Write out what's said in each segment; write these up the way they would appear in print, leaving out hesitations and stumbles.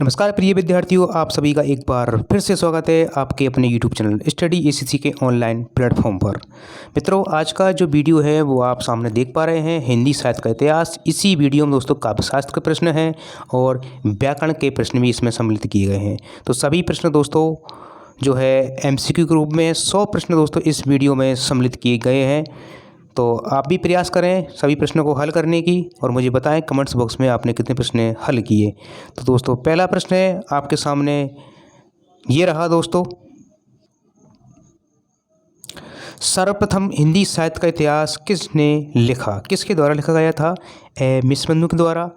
नमस्कार प्रिय विद्यार्थियों, आप सभी का एक बार फिर से स्वागत है आपके अपने YouTube चैनल स्टडी एसीसी के ऑनलाइन प्लेटफॉर्म पर। मित्रों, आज का जो वीडियो है वो आप सामने देख पा रहे हैं हिंदी साहित्य का इतिहास। इसी वीडियो में दोस्तों काव्यशास्त्र के प्रश्न हैं और व्याकरण के प्रश्न भी इसमें सम्मिलित किए गए हैं। तो सभी प्रश्न दोस्तों जो है MCQ के रूप में 100 प्रश्न दोस्तों इस वीडियो में सम्मिलित किए गए हैं। तो आप भी प्रयास करें सभी प्रश्नों को हल करने की और मुझे बताएं कमेंट्स बॉक्स में आपने कितने प्रश्न हल किए। तो दोस्तों पहला प्रश्न है आपके सामने ये रहा दोस्तों, सर्वप्रथम हिंदी साहित्य का इतिहास किसने लिखा, किसके द्वारा लिखा गया था? ए मिसबंधु के द्वारा,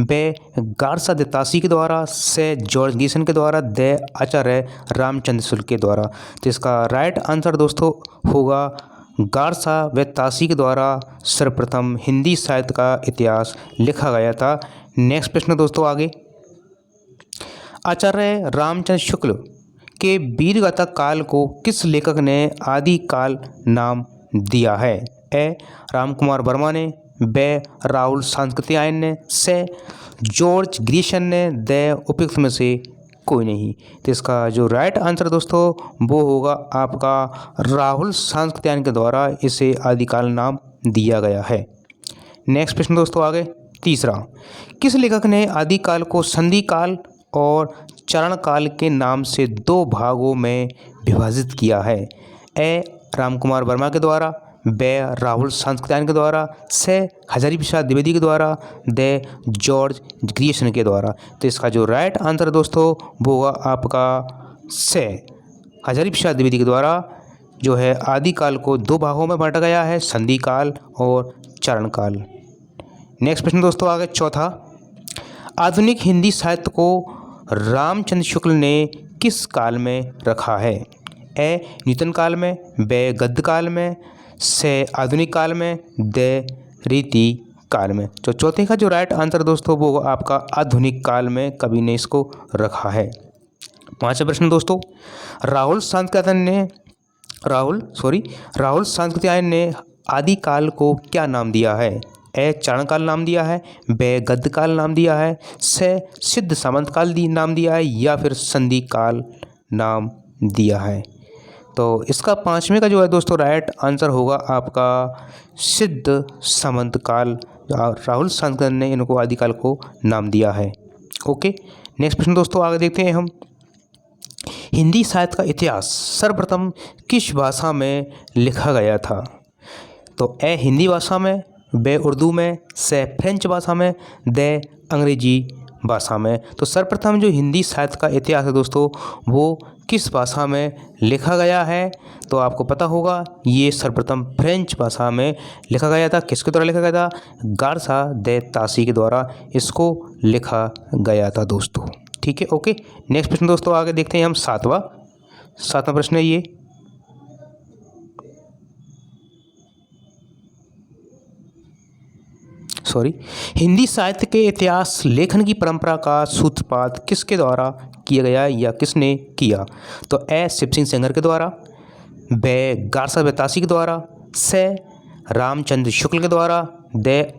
ब गारसा दत्तासी के द्वारा, से जॉर्ज गीसन के द्वारा, द आचार्य रामचंद्र शुक्ल के द्वारा। तो इसका राइट आंसर दोस्तों होगा गारसा व तासी के द्वारा सर्वप्रथम हिंदी साहित्य का इतिहास लिखा गया था। नेक्स्ट प्रश्न दोस्तों आगे, आचार्य रामचंद्र शुक्ल के वीरगाथा काल को किस लेखक ने आदि काल नाम दिया है? ए राम कुमार वर्मा ने, ब राहुल सांकृत्यायन ने, से जॉर्ज ग्रीशन ने, द उपयुक्त में से कोई नहीं। तो इसका जो राइट आंसर दोस्तों वो होगा आपका राहुल सांकृत्यायन के द्वारा इसे आदिकाल नाम दिया गया है। नेक्स्ट प्रश्न दोस्तों आगे, तीसरा, किस लेखक ने आदिकाल को संधि काल और चरण काल के नाम से दो भागों में विभाजित किया है? ए राम कुमार वर्मा के द्वारा, ब राहुल सांकृत्यायन के द्वारा, से हजारी प्रसाद द्विवेदी के द्वारा, द जॉर्ज ग्रीसन के द्वारा। तो इसका जो राइट आंसर दोस्तों वो होगा आपका से हजारी प्रसाद द्विवेदी के द्वारा जो है आदिकाल को दो भागों में बांटा गया है, संधि काल और चरण काल। नेक्स्ट प्रश्न दोस्तों आगे, चौथा, आधुनिक हिंदी साहित्य को रामचंद्र शुक्ल ने किस काल में रखा है? ए नूतन काल में, ब गद्य काल में, से आधुनिक काल में, द रीति काल में। तो चौथे का जो राइट आंसर दोस्तों वो आपका आधुनिक काल में कवि ने इसको रखा है। पांचवा प्रश्न दोस्तों, राहुल सांकृत्यायन ने आदिकाल को क्या नाम दिया है? ए चरण काल नाम दिया है, ब गद्य काल नाम दिया है, से सिद्ध सामंत काल नाम दिया है, या फिर संधि काल नाम दिया है। तो इसका पांचवें का जो है दोस्तों राइट आंसर होगा आपका सिद्ध सामंत काल। राहुल सांकृत्यायन ने इनको आदिकाल को नाम दिया है। ओके, नेक्स्ट प्रश्न दोस्तों आगे देखते हैं हम, हिंदी साहित्य का इतिहास सर्वप्रथम किस भाषा में लिखा गया था? तो ए हिंदी भाषा में, ब उर्दू में, से फ्रेंच भाषा में, द अंग्रेजी भाषा में। तो सर्वप्रथम जो हिंदी साहित्य का इतिहास है दोस्तों वो किस भाषा में लिखा गया है? तो आपको पता होगा ये सर्वप्रथम फ्रेंच भाषा में लिखा गया था। किसके द्वारा लिखा गया था? गारसा द तासी के द्वारा इसको लिखा गया था दोस्तों। ठीक है, ओके। नेक्स्ट प्रश्न दोस्तों आगे देखते हैं हम, सातवां प्रश्न है ये, हिंदी साहित्य के इतिहास लेखन की परंपरा का सूत्रपात किसके द्वारा किया गया या किसने किया? तो ए शिव सिंह सेंगर के द्वारा, ब गारसा बेतासी के द्वारा, से रामचंद्र शुक्ल के द्वारा, द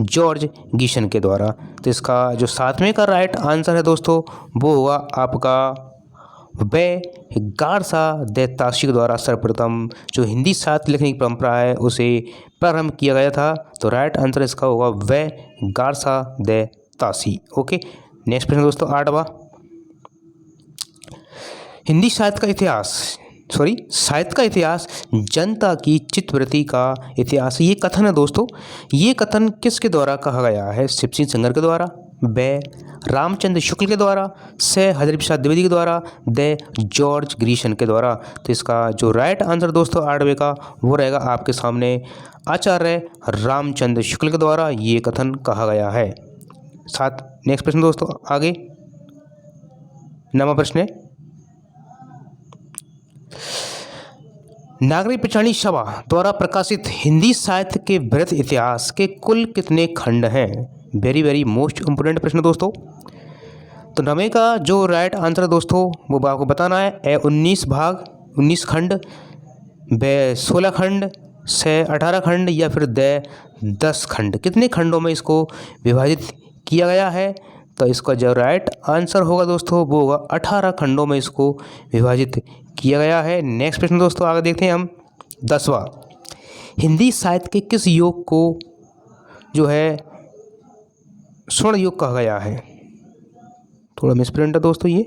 जॉर्ज गीसन के द्वारा। तो इसका जो सातवें का राइट आंसर है दोस्तों वो होगा आपका व गारसा दत्तासी के द्वारा सर्वप्रथम जो हिंदी साहित्य लिखने की परंपरा है उसे प्रारंभ किया गया था। तो राइट आंसर इसका होगा व गारसा दत्तासी। ओके, नेक्स्ट प्रश्न दोस्तों आठवां, हिंदी साहित्य का इतिहास जनता की चित्तवृत्ति का इतिहास, ये कथन है दोस्तों, ये कथन किसके द्वारा कहा गया है? शिव सिंह सेंगर के द्वारा, ब रामचंद्र शुक्ल के द्वारा, से हजारी प्रसाद द्विवेदी के द्वारा, द जॉर्ज ग्रीसन के द्वारा। तो इसका जो राइट आंसर दोस्तों आठवें का वो रहेगा आपके सामने आचार्य रामचंद्र शुक्ल के द्वारा ये कथन कहा गया है। नेक्स्ट प्रश्न दोस्तों आगे, नवा प्रश्न है, नागरिक पंचाणी सभा द्वारा प्रकाशित हिंदी साहित्य के वृहत इतिहास के कुल कितने खंड हैं? वेरी मोस्ट इम्पोर्टेंट प्रश्न दोस्तों। तो नवे का जो राइट आंसर दोस्तों वो आपको बताना है। ए 19 खंड, ब 16 खंड, से 18 खंड, या फिर द 10 खंड। कितने खंडों में इसको विभाजित किया गया है? तो इसका जो राइट आंसर होगा दोस्तों वो होगा 18 खंडों में इसको विभाजित किया गया है। नेक्स्ट प्रश्न दोस्तों आगे देखते हैं हम 10वां। हिंदी साहित्य के किस योग को जो है स्वर्ण योग कहा गया है? थोड़ा मिसप्रिंट है दोस्तों ये।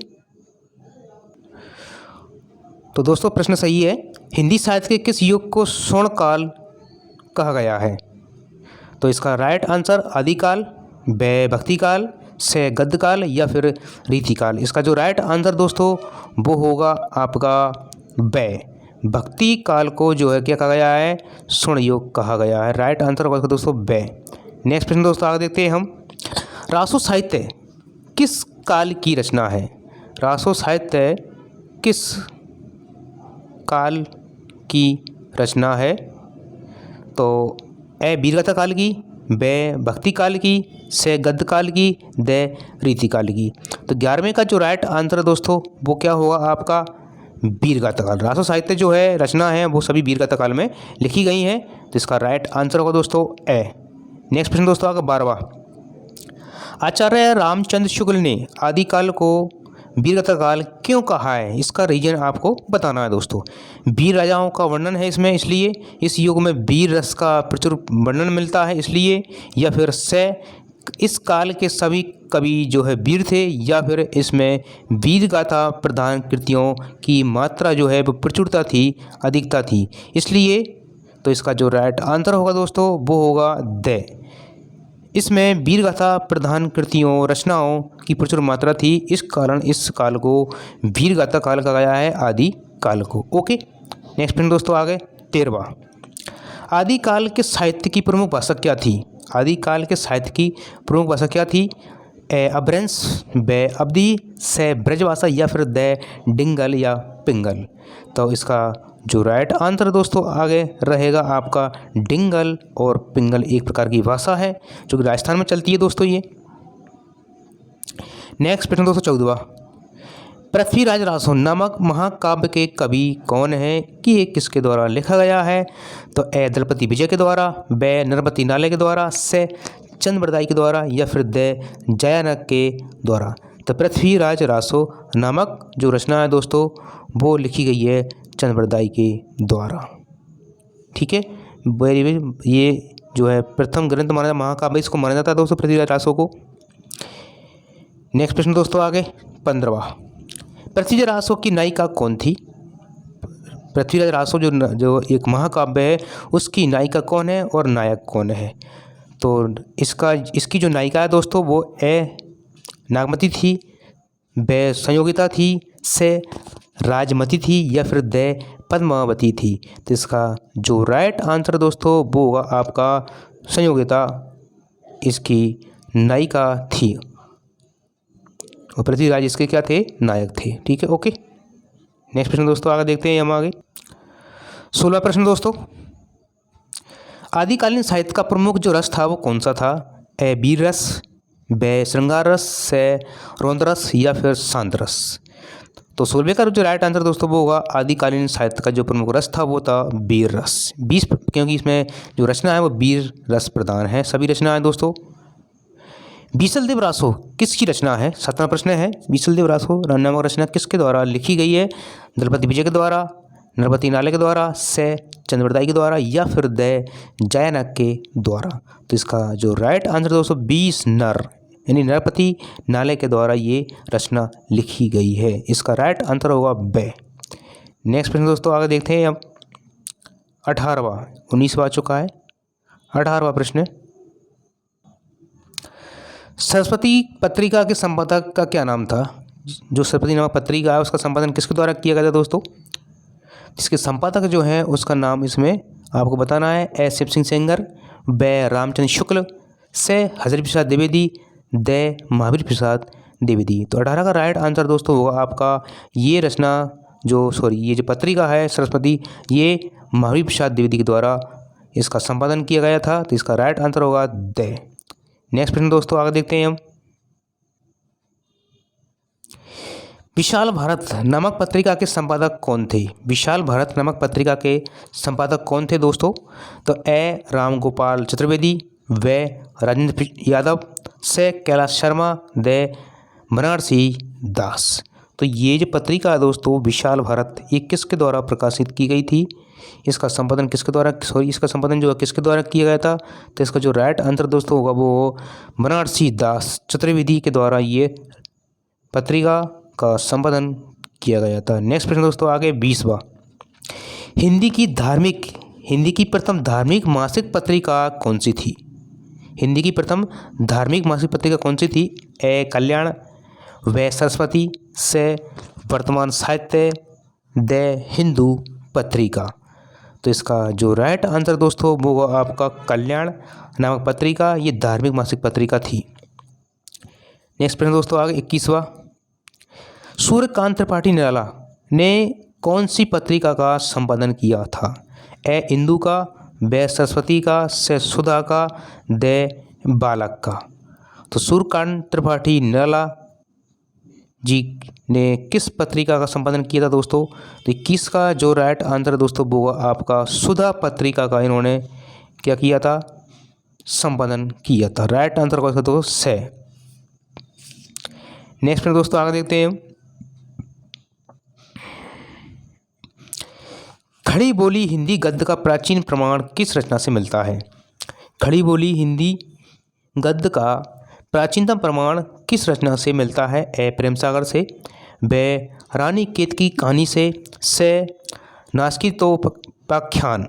तो दोस्तों प्रश्न सही है, हिंदी साहित्य के किस युग को स्वर्ण काल कहा गया है? तो इसका राइट आंसर आदिकाल, ब भक्तिकाल, से गद्यकाल या फिर रीतिकाल। इसका जो राइट आंसर दोस्तों वो होगा आपका ब भक्ति काल को जो है क्या कहा गया है? स्वर्ण युग कहा गया है। राइट आंसर होगा दोस्तों ब। नेक्स्ट प्रश्न दोस्तों आगे देखते हैं हम। रासो साहित्य किस काल की रचना है? रासो साहित्य किस काल की रचना है? तो ए वीरगाथा काल की, ब भक्ति काल की, से गद्य काल की, द रीति काल की। तो 11वें का जो राइट आंसर है दोस्तों वो क्या होगा आपका? वीरगाथा काल। रासो साहित्य जो है रचना है वो सभी वीरगाथा काल में लिखी गई हैं, तो इसका राइट आंसर होगा दोस्तों ए। नेक्स्ट प्रश्न दोस्तों आगे 12वां। आचार्य रामचंद्र शुक्ल ने आदिकाल को वीरगाथा काल क्यों कहा है? इसका रीजन आपको बताना है दोस्तों। वीर राजाओं का वर्णन है इसमें, इसलिए इस युग में वीर रस का प्रचुर वर्णन मिलता है इसलिए, या फिर से इस काल के सभी कवि जो है वीर थे, या फिर इसमें वीर गाथा प्रधान कृतियों की मात्रा जो है वो प्रचुरता थी, अधिकता थी, इसलिए। तो इसका जो राइट आंसर होगा दोस्तों वो होगा द। इसमें वीर गाथा प्रधान कृतियों रचनाओं की प्रचुर मात्रा थी, इस कारण इस काल को वीर गाथा काल कहा गया है, आदि काल को। ओके, नेक्स्ट प्रश्न दोस्तों आगे 13वां। आदिकाल के साहित्य की प्रमुख भाषा क्या थी? आदिकाल के साहित्य की प्रमुख भाषा क्या थी? ए अपभ्रंश, ब अवधी, से ब्रजभाषा या फिर द डिंगल या पिंगल। तो इसका जो राइट आंसर दोस्तों आगे रहेगा आपका डिंगल और पिंगल एक प्रकार की भाषा है जो कि राजस्थान में चलती है दोस्तों ये। नेक्स्ट प्रश्न दोस्तों 14वां। पृथ्वीराज रासो नामक महाकाव्य के कवि कौन है कि ये किसके द्वारा लिखा गया है? तो ए दलपति विजय के द्वारा, ब नरपति नाले के द्वारा, से चंद्रबरदाई के द्वारा या फिर द जयानक के द्वारा। तो पृथ्वीराज रासो नामक जो रचना है दोस्तों वो लिखी गई है चंद्रबरदाई के द्वारा। ठीक है, ये जो है प्रथम ग्रंथ माना महाकाव्य इसको माना जाता है दोस्तों पृथ्वीराज रासो को। नेक्स्ट प्रश्न दोस्तों आगे 15वां। पृथ्वीराज रासो की नायिका कौन थी? पृथ्वीराज रासो जो एक महाकाव्य है उसकी नायिका कौन है और नायक कौन है? तो इसकी जो नायिका है दोस्तों वो ए नागमती थी, ब संयोगिता थी, से राजमती थी या फिर द पद्मावती थी। तो इसका जो राइट आंसर दोस्तों वो होगा आपका संयोगिता इसकी नायिका थी और पृथ्वीराज इसके क्या थे? नायक थे। ठीक है, ओके। नेक्स्ट प्रश्न दोस्तों आगे देखते हैं हम आगे 16वां प्रश्न दोस्तों। आदिकालीन साहित्य का प्रमुख जो रस था वो कौन सा था? ए वीर रस, ब श्रृंगार रस, से रौद्र रस या फिर शांत रस। तो 16वें का जो राइट आंसर दोस्तों वो होगा आदिकालीन साहित्य का जो प्रमुख रस था वो था वीर रस। 20 क्योंकि इसमें जो रचना है वो वीर रस प्रधान है, सभी रचना है दोस्तों। बीसलदेव रासो किसकी रचना है? 17वां प्रश्न है। बीसलदेव रासो नामक रचना किसके द्वारा लिखी गई है? दलपति विजय के द्वारा, नरपति नाले के द्वारा, से चंद्रबरदाई के द्वारा या फिर द जयानक के द्वारा। तो इसका जो राइट आंसर दोस्तों 20 नर यानी नरपति नाले के द्वारा ये रचना लिखी गई है। इसका राइट आंसर होगा ब। नेक्स्ट प्रश्न दोस्तों आगे देखते हैं अब 18वां। 19वां आ चुका है। 18वां प्रश्न। सरस्वती पत्रिका के संपादक का क्या नाम था? जो सरस्वती नामक पत्रिका है उसका संपादन किसके द्वारा किया गया था दोस्तों? इसके संपादक जो है उसका नाम इसमें आपको बताना है। ए शिव सिंह सेंगर, ब रामचंद्र शुक्ल, से हज़रत प्रसाद द्विवेदी, द महावीर प्रसाद द्विवेदी। तो 18 का राइट आंसर दोस्तों होगा आपका ये रचना ये जो पत्रिका है सरस्वती ये महावीर प्रसाद द्विवेदी के द्वारा इसका संपादन किया गया था। तो इसका राइट आंसर होगा द। नेक्स्ट प्रश्न दोस्तों आगे देखते हैं हम। विशाल भारत नामक पत्रिका के संपादक कौन थे? विशाल भारत नामक पत्रिका के संपादक कौन थे दोस्तों? तो ए राम गोपाल चतुर्वेदी, व राजेंद्र यादव, से कैलाश शर्मा, द बनारसी दास। तो ये जो पत्रिका है दोस्तों विशाल भारत, ये किसके द्वारा प्रकाशित की गई थी, इसका संपादन किसके द्वारा, इसका संपादन जो है किसके द्वारा किया गया था, तो इसका जो राइट आंसर दोस्तों होगा वो बनारसी दास चतुर्वेदी के द्वारा ये पत्रिका का संपादन किया गया था। नेक्स्ट प्रश्न दोस्तों आगे 20वां। हिंदी की प्रथम धार्मिक मासिक पत्रिका कौन सी थी? हिंदी की प्रथम धार्मिक मासिक पत्रिका कौन सी थी? ए कल्याण, व सरस्वती, से वर्तमान साहित्य, द हिंदू पत्रिका। तो इसका जो राइट आंसर दोस्तों वो आपका कल्याण नामक पत्रिका, ये धार्मिक मासिक पत्रिका थी। नेक्स्ट प्रश्न दोस्तों आगे 21वां। सूर्यकांत त्रिपाठी निराला ने कौन सी पत्रिका का संपादन किया था? ए इंदु का, ब सरस्वती का, से सुधा का, द बालक का। तो सूर्यकांत त्रिपाठी निराला जी ने किस पत्रिका का संपादन किया था दोस्तों? तो 21 का जो राइट आंसर दोस्तों वो आपका सुधा पत्रिका का इन्होंने क्या किया था, संपादन किया था। राइट आंसर कौन सा दोस्तों? से। नेक्स्ट में दोस्तों आगे देखते हैं। खड़ी बोली हिंदी गद्य का प्राचीन प्रमाण किस रचना से मिलता है? खड़ी बोली हिंदी गद्य का प्राचीनतम प्रमाण किस रचना से मिलता है? ए प्रेम सागर से, ब रानी केतकी कहानी से नास्कितोपाख्यान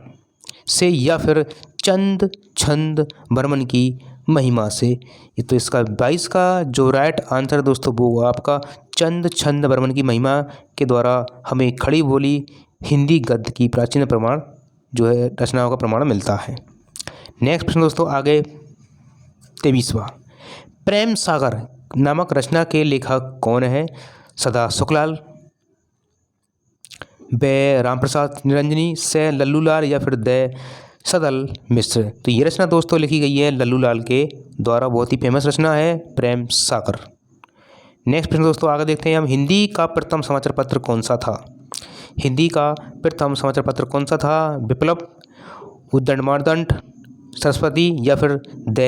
से, या फिर चंद छंद बर्मन की महिमा से। तो इसका 22 का जो राइट आंसर दोस्तों वो आपका चंद छंद बर्मन की महिमा के द्वारा हमें खड़ी बोली हिंदी गद्य की प्राचीन प्रमाण जो है रचनाओं का प्रमाण मिलता है। नेक्स्ट प्रश्न दोस्तों आगे 23वां। प्रेम सागर नामक रचना के लेखक कौन है? सदा सुखलाल, ब रामप्रसाद निरंजनी, से लल्लूलाल, या फिर द सदल मिश्र। तो ये रचना दोस्तों लिखी गई है लल्लूलाल के द्वारा, बहुत ही फेमस रचना है प्रेम सागर। नेक्स्ट प्रश्न दोस्तों आगे देखते हैं हम। हिंदी का प्रथम समाचार पत्र कौन सा था? हिंदी का प्रथम समाचार पत्र कौन सा था? विप्लव, उद्दंड मार्दंड, सरस्वती, या फिर द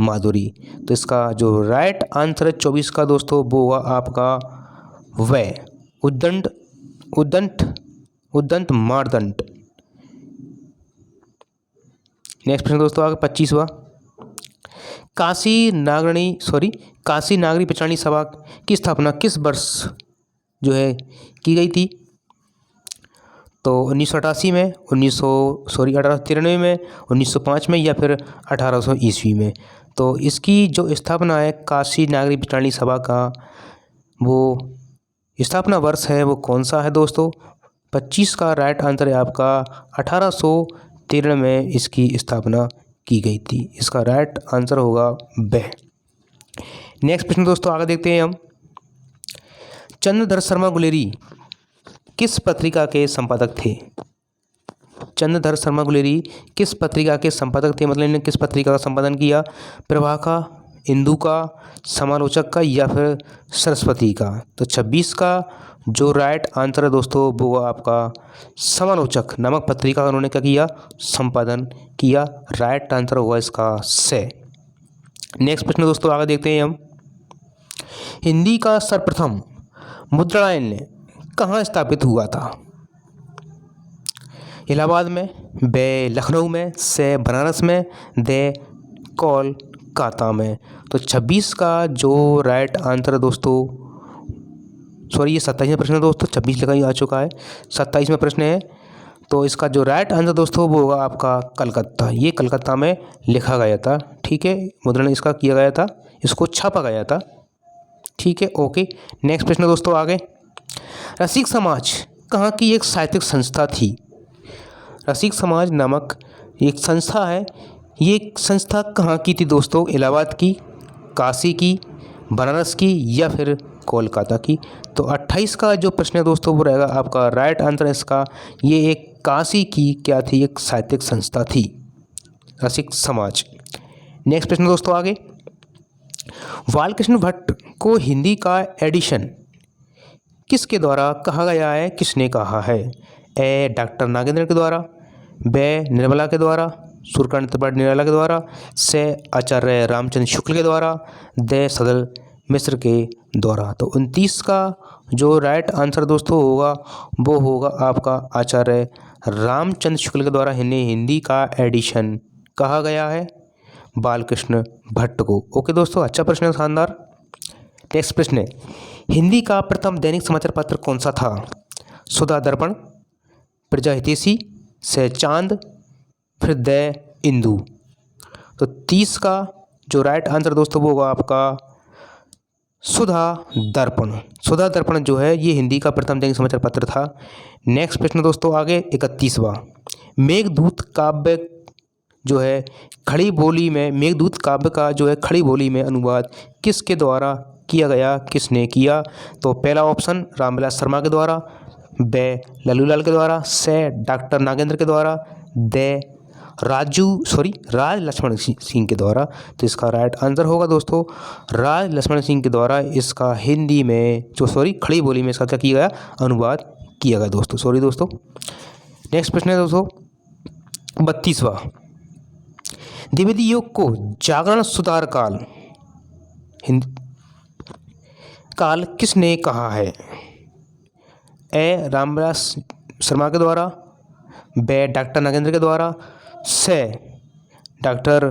माधुरी। तो इसका जो राइट आंसर है 24 का दोस्तों वो हुआ आपका व उद्दंड मार्दंड। नेक्स्ट प्रश्न दोस्तों आगे 25वां। काशी नागरी पिछड़ानी सभा की स्थापना किस वर्ष जो है की गई थी? तो 1988 में, 1893 में, 1905 में, या फिर 1800 ईस्वी में। तो इसकी जो स्थापना है काशी नागरी पिछड़ानी सभा का वो स्थापना वर्ष है वो कौन सा है दोस्तों? 25 का राइट आंसर है आपका 1813 में इसकी स्थापना की गई थी। इसका राइट आंसर होगा ब। नेक्स्ट प्रश्न दोस्तों आगे देखते हैं हम। चंद्रधर शर्मा गुलेरी किस पत्रिका के संपादक थे? चंद्रधर शर्मा गुलेरी किस पत्रिका के संपादक थे, मतलब इन्होंने किस पत्रिका का संपादन किया? प्रभा का, इंदु का, समालोचक का, या फिर सरस्वती का। तो 26 का जो राइट आंसर है दोस्तों वो आपका समालोचक नामक पत्रिका का उन्होंने क्या किया, संपादन किया। राइट आंसर होगा इसका से। नेक्स्ट प्रश्न दोस्तों आगे देखते हैं हम। हिंदी का सर्वप्रथम मुद्रणालय कहाँ स्थापित हुआ था? इलाहाबाद में, ब लखनऊ में, से बनारस में, द कोलकाता में। तो 26 का जो राइट आंसर है दोस्तों, ये 27वां प्रश्न है दोस्तों, 26 लिखा ही आ चुका है, 27वां प्रश्न है। तो इसका जो राइट आंसर दोस्तों वो होगा आपका कलकत्ता। ये कलकत्ता में लिखा गया था, ठीक है, मुद्रण इसका किया गया था, इसको छापा गया था, ठीक है, ओके। नेक्स्ट प्रश्न दोस्तों आगे। रसिक समाज कहाँ की एक साहित्यिक संस्था थी? रसिक समाज नामक एक संस्था है, ये संस्था कहाँ की थी दोस्तों? इलाहाबाद की, काशी की, बनारस की, या फिर कोलकाता की। तो 28 का जो प्रश्न है दोस्तों वो रहेगा आपका राइट आंसर इसका, ये एक काशी की क्या थी, एक साहित्यिक संस्था थी रसिक समाज। नेक्स्ट प्रश्न दोस्तों आगे। बालकृष्ण भट्ट को हिंदी का एडिशन किसके द्वारा कहा गया है, किसने कहा है? ए डॉक्टर नागेंद्र के द्वारा, ब निर्मला के द्वारा, सूर्यकांत त्रिपाठी निराला के द्वारा, से आचार्य रामचंद्र शुक्ल के द्वारा, द सदल मिश्र के द्वारा। तो 29 का जो राइट आंसर दोस्तों होगा वो होगा आपका आचार्य रामचंद्र शुक्ल के द्वारा हिंदी का एडिशन कहा गया है बालकृष्ण भट्ट को। ओके दोस्तों, अच्छा प्रश्न है, शानदार। नेक्स्ट प्रश्न है, हिंदी का प्रथम दैनिक समाचार पत्र कौन सा था? सुधा दर्पण, प्रजाहितैषी, से चांद, फिर द इंदु। तो 30 का जो राइट आंसर दोस्तों वो होगा आपका सुधा दर्पण। सुधा दर्पण जो है ये हिंदी का प्रथम दैनिक समाचार पत्र था। नेक्स्ट प्रश्न दोस्तों आगे 31वां, मेघदूत काव्य जो है खड़ी बोली में, मेघदूत काव्य का जो है खड़ी बोली में अनुवाद किसके द्वारा किया गया, किसने किया? तो पहला ऑप्शन रामविलास शर्मा के द्वारा, ब लल्लूलाल के द्वारा, से डॉक्टर नागेंद्र के द्वारा, द राज लक्ष्मण सिंह के द्वारा। तो इसका राइट आंसर होगा दोस्तों राज लक्ष्मण सिंह के द्वारा इसका हिंदी में खड़ी बोली में इसका क्या किया गया, अनुवाद किया गया दोस्तों। दोस्तों नेक्स्ट प्रश्न है दोस्तों 32वां, द्विवेदी योग को जागरण सुधार काल किसने कहा है? ए रामविलास शर्मा के द्वारा, ब डॉक्टर नागेंद्र के द्वारा, से डॉक्टर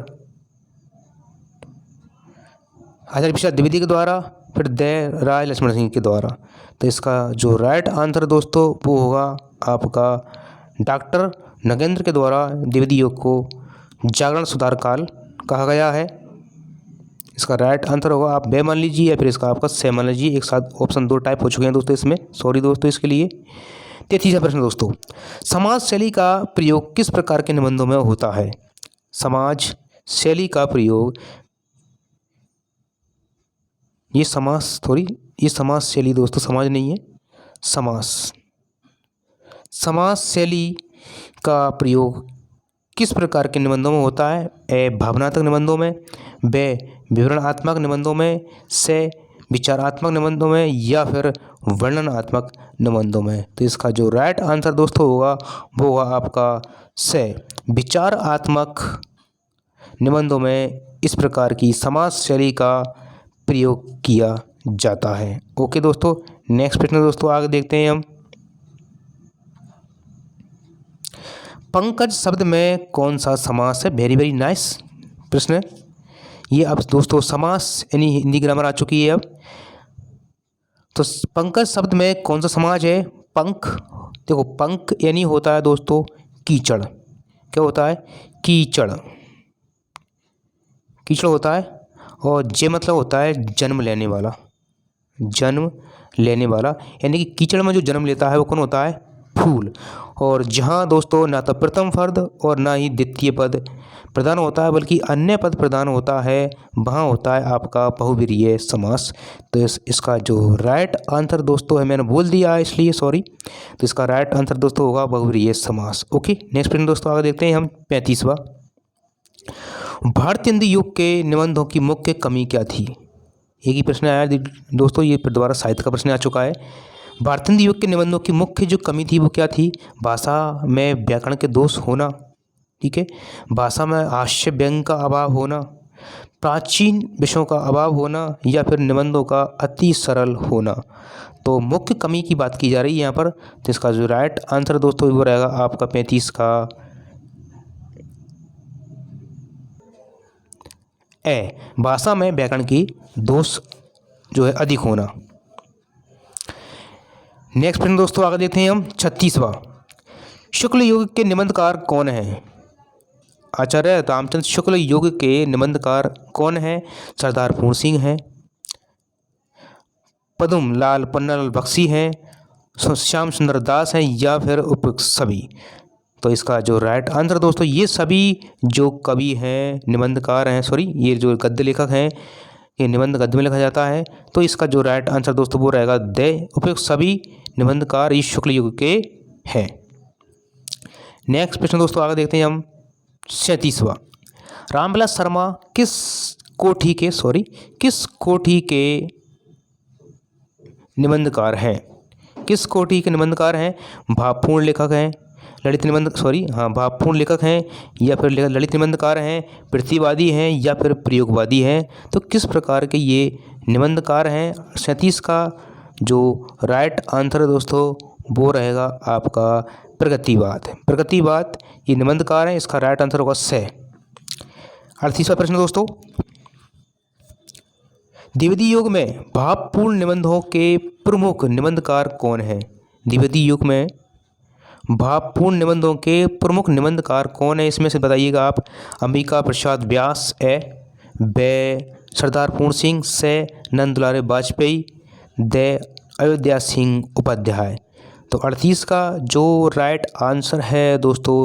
आचार्य प्रसाद द्विवेदी के द्वारा, फिर द राज लक्ष्मण सिंह के द्वारा। तो इसका जो राइट आंसर दोस्तों वो होगा आपका डॉक्टर नागेंद्र के द्वारा द्विवेदी योग को जागरण सुधार काल कहा गया है। इसका राइट आंसर होगा, आप बे मान लीजिए या फिर इसका आपका से मान लीजिए, एक साथ ऑप्शन 2 टाइप हो चुके हैं दोस्तों इसमें, सॉरी दोस्तों इसके लिए। 33वां प्रश्न दोस्तों, समाज शैली का प्रयोग किस प्रकार के निबंधों में होता है? समाज शैली का प्रयोग, ये समाज शैली दोस्तों, समाज नहीं है, समाज शैली का प्रयोग किस प्रकार के निबंधों में होता है? ए भावनात्मक निबंधों में, बे विवरणात्मक निबंधों में, से विचारात्मक निबंधों में, या फिर वर्णनात्मक निबंधों में। तो इसका जो राइट आंसर दोस्तों होगा वो होगा आपका से विचारात्मक निबंधों में इस प्रकार की समाज शैली का प्रयोग किया जाता है। ओके दोस्तों, नेक्स्ट प्रश्न दोस्तों आगे देखते हैं हम। पंकज शब्द में कौन सा समास है? वेरी वेरी नाइस प्रश्न है ये। अब दोस्तों समास यानी हिंदी ग्रामर आ चुकी है अब। तो पंकज शब्द में कौन सा समाज है? पंख, देखो पंख यानी होता है दोस्तों कीचड़। क्या होता है? कीचड़, कीचड़ होता है। और जे मतलब होता है जन्म लेने वाला, जन्म लेने वाला, यानी कि कीचड़ में जो जन्म लेता है वो कौन होता है? फूल। और जहाँ दोस्तों ना तो प्रथम पद और ना ही द्वितीय पद प्रधान होता है बल्कि अन्य पद प्रधान होता है, वहाँ होता है आपका बहुव्रीहि समास। तो इसका जो राइट आंसर दोस्तों है, मैंने बोल दिया है इसलिए सॉरी, तो इसका राइट आंसर दोस्तों होगा बहुव्रीहि समास। ओके, नेक्स्ट प्रश्न दोस्तों आगे देखते हैं हम 35वां। भारतीय हिंदी युग के निबंधों की मुख्य कमी क्या थी? एक ही प्रश्न आया दोस्तों, ये दोबारा साहित्य का प्रश्न आ चुका है। भारतीय हिंदी युग के निबंधों की मुख्य जो कमी थी वो क्या थी? भाषा में व्याकरण के दोष होना, ठीक है, भाषा में हास्य व्यंग का अभाव होना, प्राचीन विषयों का अभाव होना, या फिर निबंधों का अति सरल होना। तो मुख्य कमी की बात की जा रही है यहाँ पर। तो इसका जो राइट आंसर दोस्तों वो रहेगा आपका 35 का ए, भाषा में व्याकरण की दोष जो है अधिक होना। नेक्स्ट प्रश्न दोस्तों आगे देखते हैं हम 36वां। शुक्ल युग के निबंधकार कौन है? आचार्य रामचंद्र शुक्ल युग के निबंधकार कौन है? सरदार पूर्ण सिंह हैं, पद्म लाल पन्नालाल बख्शी हैं, श्याम सुंदर दास हैं, या फिर उपयुक्त सभी। तो इसका जो राइट आंसर दोस्तों, ये सभी जो कवि हैं, निबंधकार हैं, सॉरी ये जो गद्य लेखक हैं, ये निबंध गद्य में लिखा जाता है। तो इसका जो राइट आंसर दोस्तों वो रहेगा द उपयुक्त सभी निबंधकार इस शुक्ल युग के हैं। नेक्स्ट प्रश्न दोस्तों आगे देखते हैं हम 37वां। रामविलास शर्मा किस कोटि के निबंधकार हैं? किस कोटि के निबंधकार हैं? भावपूर्ण लेखक हैं, ललित निबंध भावपूर्ण लेखक हैं या फिर ललित निबंधकार हैं, प्रतिवादी हैं या फिर प्रयोगवादी हैं। तो किस प्रकार के ये निबंधकार हैं? 37 का जो राइट आंसर है दोस्तों वो रहेगा आपका प्रगतिवाद ये निबंधकार हैं। इसका राइट आंसर होगा से। 38वां प्रश्न दोस्तों, द्विवेदी युग में भावपूर्ण निबंधों के प्रमुख निबंधकार कौन हैं? द्विवेदी युग में भावपूर्ण निबंधों के प्रमुख निबंधकार कौन है? इसमें से बताइएगा आप। अंबिका प्रसाद व्यास ए, बे सरदार पूर्ण सिंह, से नंद दुलारे वाजपेयी, दे अयोध्या सिंह उपाध्याय। तो 38 का जो राइट आंसर है दोस्तों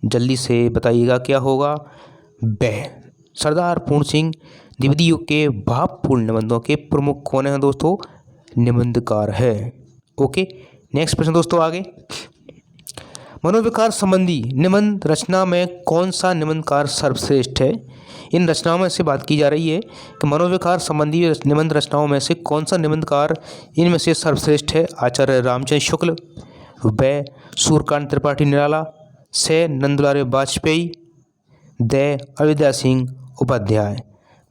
जल्दी से बताइएगा क्या होगा? बे सरदार पूर्ण सिंह द्विवेदी युग के भावपूर्ण निबंधों के प्रमुख कौन है दोस्तों? निबंधकार है। ओके, नेक्स्ट प्रश्न दोस्तों आगे। मनोविकार संबंधी निबंध रचना में कौन सा निबंधकार सर्वश्रेष्ठ है? इन रचनाओं में से बात की जा रही है कि मनोविकार संबंधी निबंध रचनाओं में से कौन सा निबंधकार इनमें से सर्वश्रेष्ठ है? आचार्य रामचंद्र शुक्ल, व सूर्यकांत त्रिपाठी निराला, से नंद दुलारे वाजपेयी, दे अयोध्या सिंह उपाध्याय।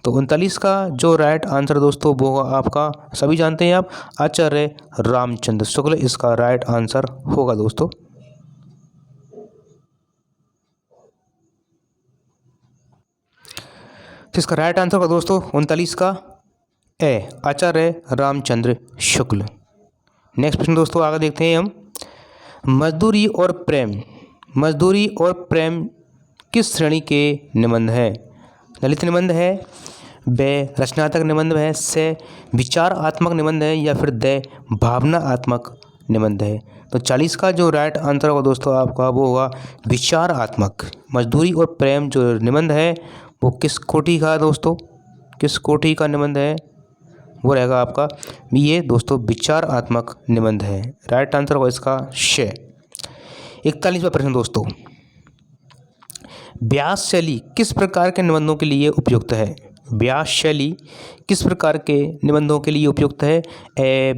तो 39 का जो राइट आंसर दोस्तों वो आपका सभी जानते हैं आप, आचार्य रामचंद्र शुक्ल इसका राइट आंसर होगा दोस्तों। तो इसका राइट आंसर होगा दोस्तों 39 का ए, आचार्य रामचंद्र शुक्ल। नेक्स्ट प्रश्न दोस्तों आगे देखते हैं हम। मजदूरी और प्रेम किस श्रेणी के निबंध है? ललित निबंध है, बे रचनात्मक निबंध है, से विचारात्मक निबंध है या फिर दे भावनात्मक निबंध है। तो 40 का जो राइट आंसर होगा दोस्तों आपका वो होगा विचारात्मक। मजदूरी और प्रेम जो निबंध है वो किस कोटि का दोस्तों, किस कोटि का निबंध है? वो रहेगा आपका ये दोस्तों विचारात्मक निबंध है। राइट आंसर होगा इसका शे। 41वां प्रश्न दोस्तों, व्यास शैली किस प्रकार के निबंधों के लिए उपयुक्त है? व्यास शैली किस प्रकार के निबंधों के लिए उपयुक्त है? ए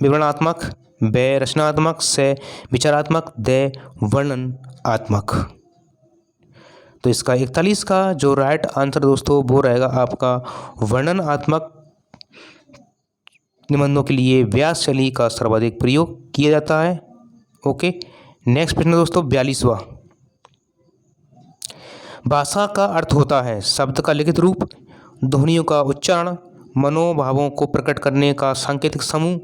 विवरणात्मक, बे रचनात्मक, से विचारात्मक, दे वर्णनात्मक। तो इसका 41 का जो राइट आंसर दोस्तों वो रहेगा आपका वर्णनात्मक निबंधों के लिए व्यास शैली का सर्वाधिक प्रयोग किया जाता है। ओके, नेक्स्ट प्रश्न दोस्तों 42वां। भाषा का अर्थ होता है शब्द का लिखित रूप, ध्वनियों का उच्चारण, मनोभावों को प्रकट करने का सांकेतिक समूह,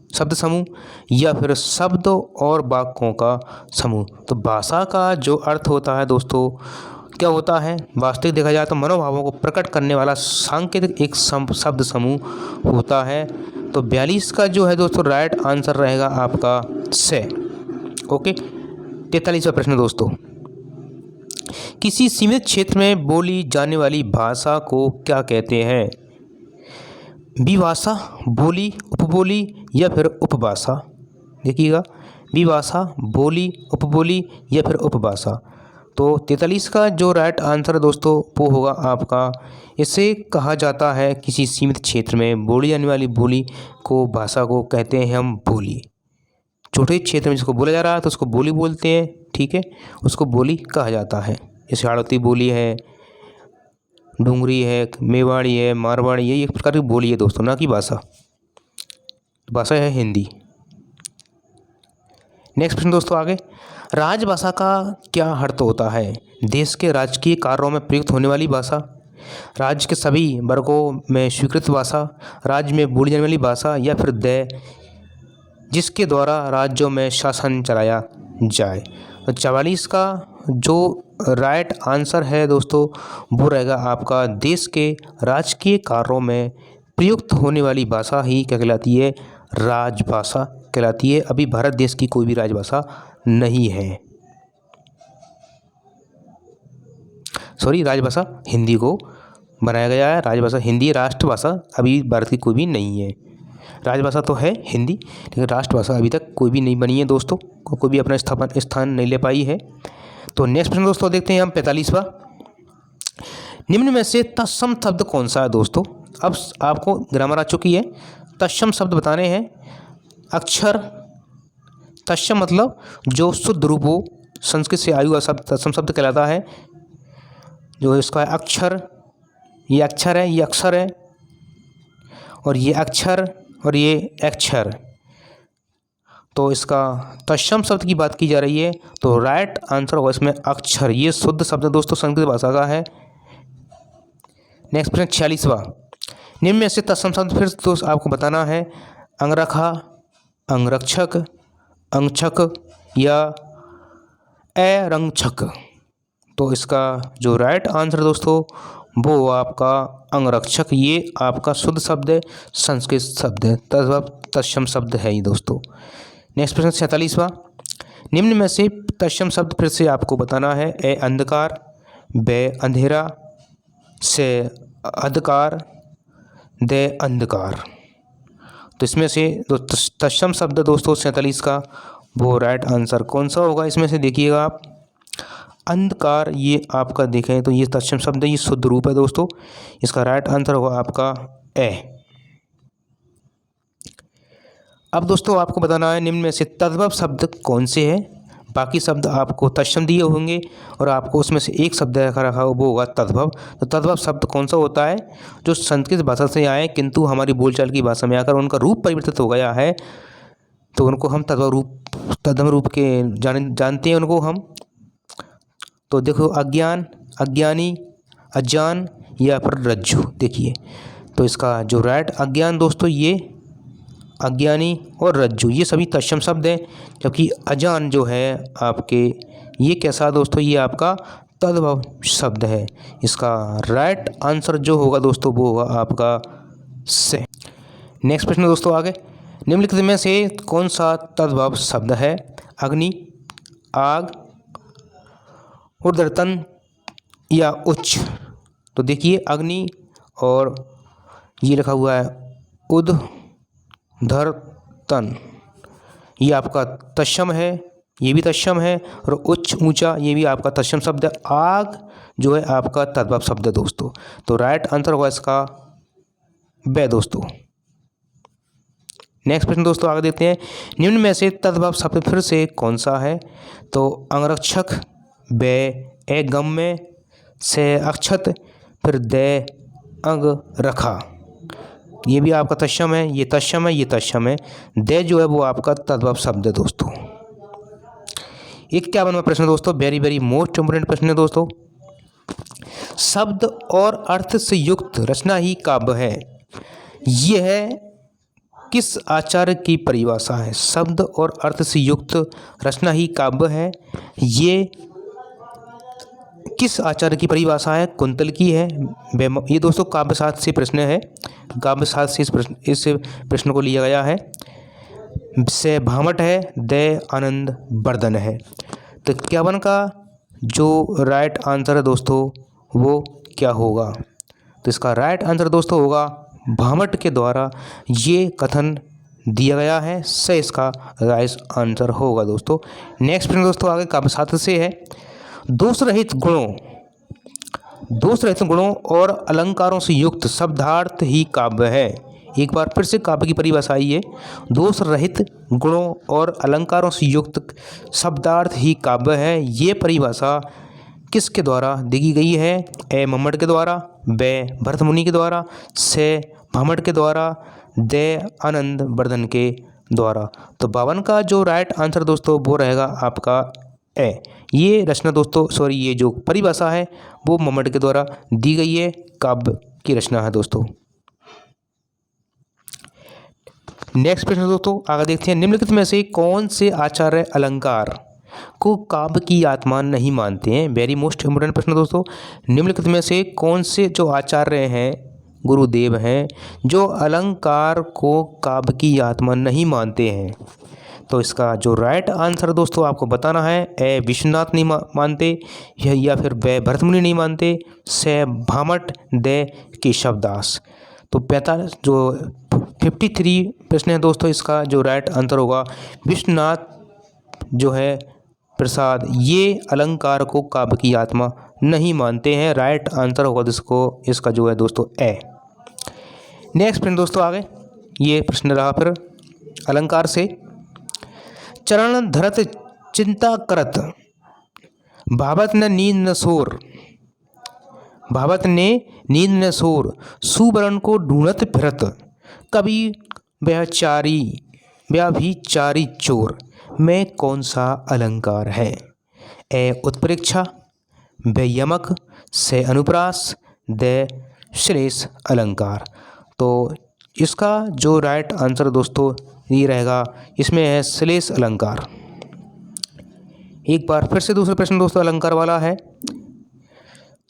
शब्द समूह, या फिर शब्दों और वाक्यों का समूह। तो भाषा का जो अर्थ होता है दोस्तों क्या होता है? वास्तविक देखा जाए तो मनोभावों को प्रकट करने वाला सांकेतिक एक शब्द समूह होता है। तो 42 का जो है दोस्तों राइट आंसर रहेगा आपका से। ओके, 43वां प्रश्न दोस्तों, किसी सीमित क्षेत्र में बोली जाने वाली भाषा को क्या कहते हैं? विभाषा, बोली, उपबोली या फिर उपभाषा? देखिएगा, विभाषा, बोली, उपबोली या फिर उपभाषा। तो 43 का जो राइट आंसर दोस्तों वो होगा आपका, इसे कहा जाता है किसी सीमित क्षेत्र में बोली जाने वाली बोली को, भाषा को कहते हैं हम बोली। छोटे क्षेत्र में जिसको बोला जा रहा है तो उसको बोली बोलते हैं, ठीक है, उसको बोली कहा जाता है। जैसे हाड़ौती बोली है, डूंगरी है, मेवाड़ी है, मारवाड़ी है, ये एक प्रकार की बोली है दोस्तों, ना कि भाषा। भाषा है हिंदी। नेक्स्ट प्रश्न दोस्तों आगे, राजभाषा का क्या अर्थ होता है? देश के राजकीय कार्यों में प्रयुक्त होने वाली भाषा, राज्य के सभी वर्गों में स्वीकृत भाषा, राज्य में बोली जाने वाली भाषा, या फिर दे जिसके द्वारा राज्यों में शासन चलाया जाए। तो 44 का जो राइट आंसर है दोस्तों वो रहेगा आपका देश के राजकीय कार्यों में प्रयुक्त होने वाली भाषा ही क्या कहलाती है? राजभाषा कहलाती है। अभी भारत देश की कोई भी राजभाषा नहीं है, सॉरी, राजभाषा हिंदी को बनाया गया है। राजभाषा हिंदी राष्ट्रभाषा अभी भारत की कोई भी नहीं है। राजभाषा तो है हिंदी, लेकिन राष्ट्रभाषा अभी तक कोई भी नहीं बनी है दोस्तों, कोई भी अपना स्थान नहीं ले पाई है। तो नेक्स्ट प्रश्न दोस्तों देखते हैं हम 45वां। निम्न में से तत्सम शब्द कौन सा है दोस्तों? अब आपको ग्रामर आ चुकी है, तत्सम शब्द बताने हैं। अक्षर, तत्सम मतलब जो शुद्ध रूप हो, संस्कृत से आया हुआ शब्द तत्सम शब्द कहलाता है। जो इसका अक्षर, ये अक्षर है, ये अक्षर है, और ये अक्षर और ये अक्षर। तो इसका तत्सम शब्द की बात की जा रही है तो राइट आंसर होगा इसमें अक्षर। ये शुद्ध शब्द दोस्तों संस्कृत भाषा का है। नेक्स्ट प्रश्न 46वां, निम्न में से तत्सम शब्द फिर दोस्त आपको बताना है। अंगरखा, अंगरक्षक, अंगछक या अरंगछक। तो इसका जो राइट आंसर दोस्तों वो आपका अंगरक्षक। ये आपका शुद्ध शब्द है, संस्कृत शब्द है, तत्सम शब्द है ये दोस्तों। नेक्स्ट प्रश्न 47वां, निम्न में से तत्सम शब्द फिर से आपको बताना है। ए अंधकार, बे अंधेरा, से अंधकार, दे अंधकार। तो इसमें से जो तत्सम शब्द दोस्तों 47 का वो राइट आंसर कौन सा होगा इसमें से देखिएगा आप। अंधकार ये आपका देखें तो ये तत्सम शब्द है, ये शुद्ध रूप है दोस्तों। इसका राइट आंसर होगा आपका ए। अब दोस्तों आपको बताना है निम्न में से तद्भव शब्द कौन से हैं। बाकी शब्द आपको तत्सम दिए होंगे और आपको उसमें से एक शब्द रखा वो होगा तद्भव। तो तद्भव शब्द कौन सा होता है? जो संस्कृत भाषा से आए किंतु हमारी बोलचाल की भाषा में आकर उनका रूप परिवर्तित हो गया है, तो उनको हम तद्भव रूप के जानते हैं उनको हम। तो देखो अज्ञान, अज्ञानी, अजान या फिर रज्जु। देखिए तो इसका जो राइट अज्ञान दोस्तों ये अज्ञानी और रज्जु ये सभी तत्सम शब्द हैं, जबकि अजान जो है आपके ये कैसा दोस्तों ये आपका तद्भव शब्द है। इसका राइट आंसर जो होगा दोस्तों वो होगा आपका से। नेक्स्ट प्रश्न दोस्तों आगे, निम्नलिखित में से कौन सा तद्भव शब्द है? अग्नि, आग, ऊर्ध्वतन या उच्च। तो देखिए अग्नि और ये लिखा हुआ है ऊर्ध्वतन, ये आपका तत्सम है, ये भी तत्सम है, और उच्च ऊंचा ये भी आपका तत्सम शब्द है। आग जो है आपका तद्भव शब्द है दोस्तों। तो राइट आंसर होगा इसका बे दोस्तों। नेक्स्ट प्रश्न दोस्तों आगे देखते हैं, निम्न में से तद्भव शब्द फिर से कौन सा है? तो अंगरक्षक, बे ए गम्य, से अक्षत, फिर दे अंग रखा। ये भी आपका तत्सम है, ये तत्सम है, ये तत्सम है। दे जो है वो आपका तद्भव शब्द है दोस्तों। 51वां प्रश्न दोस्तों वेरी वेरी मोस्ट इंपोर्टेंट प्रश्न है दोस्तों। शब्द और अर्थ से युक्त रचना ही काव्य है, यह किस आचार्य की परिभाषा है? शब्द और अर्थ से युक्त रचना ही काव्य है, ये किस आचार्य की परिभाषा है? कुंतल की है। ये दोस्तों काव्यशास्त्र से प्रश्न है, काव्यशास्त्र से इस प्रश्न को लिया गया है। से भामट है, दे आनंद वर्धन है। तो 51 का जो राइट आंसर है दोस्तों वो क्या होगा? तो इसका राइट आंसर दोस्तों होगा भामट के द्वारा ये कथन दिया गया है, से इसका राइट आंसर होगा दोस्तों। नेक्स्ट प्रश्न दोस्तों आगे काव्यशास्त्र से है। दोष रहित गुणों और अलंकारों से युक्त शब्दार्थ ही काव्य है। एक बार फिर से काव्य की परिभाषा आई है, दोष रहित गुणों और अलंकारों से युक्त शब्दार्थ ही काव्य है। ये परिभाषा किसके द्वारा दी गई है? ए मम्मट के द्वारा, बे भरत मुनि के द्वारा, से भामट के द्वारा, दे आनंद वर्धन के द्वारा। तो 52 का जो राइट आंसर दोस्तों वो रहेगा आपका ए। ये रचना दोस्तों ये जो परिभाषा है वो मम्मट के द्वारा दी गई है, काव्य की रचना है दोस्तों। नेक्स्ट प्रश्न दोस्तों आगे देखते हैं, निम्नलिखित में से कौन से आचार्य अलंकार को काव्य की आत्मा नहीं मानते हैं? वेरी मोस्ट इम्पोर्टेंट प्रश्न दोस्तों। निम्नलिखित में से कौन से जो आचार्य हैं, गुरुदेव हैं, जो अलंकार को काव्य की आत्मा नहीं मानते हैं? तो इसका जो राइट आंसर दोस्तों आपको बताना है। ए विश्वनाथ नहीं मानते, या फिर वे भरतमुनि नहीं मानते, से भामट, दे केशवदास। तो 53 प्रश्न है दोस्तों, इसका जो राइट आंसर होगा विश्वनाथ जो है प्रसाद, ये अलंकार को काव्य की आत्मा नहीं मानते हैं। राइट आंसर होगा इसका जो है दोस्तों ए। नेक्स्ट प्रश्न दोस्तों आगे ये प्रश्न रहा फिर अलंकार से। चरण धरत चिंता करत भावत न नींद न शोर, भावत ने नींद न शोर, सुवर्ण को ढूंढत फिरत, कभी वह भी चारी चोर, में कौन सा अलंकार है? ए उत्प्रेक्षा, ब यमक, से अनुप्रास, द श्लेष अलंकार। तो इसका जो राइट आंसर दोस्तों ये रहेगा, इसमें है श्लेष अलंकार। एक बार फिर से दूसरा प्रश्न दोस्तों अलंकार वाला है।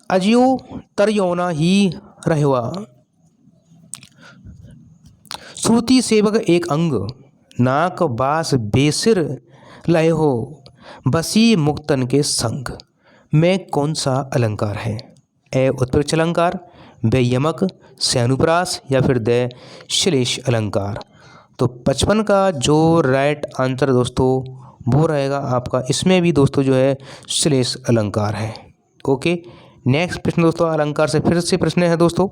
अजियो तरयोना ही रहवा, श्रुति सेवक एक अंग, नाक बास बेसिर लय हो, बसी मुक्तन के संग, में कौन सा अलंकार है? ए उत्प्रेक्ष अलंकार, ब यमक, से अनुप्रास, या फिर द श्लेष अलंकार। तो 55 का जो राइट आंसर दोस्तों वो रहेगा आपका, इसमें भी दोस्तों जो है श्लेष अलंकार है। ओके, नेक्स्ट प्रश्न दोस्तों अलंकार से फिर से प्रश्न है दोस्तों।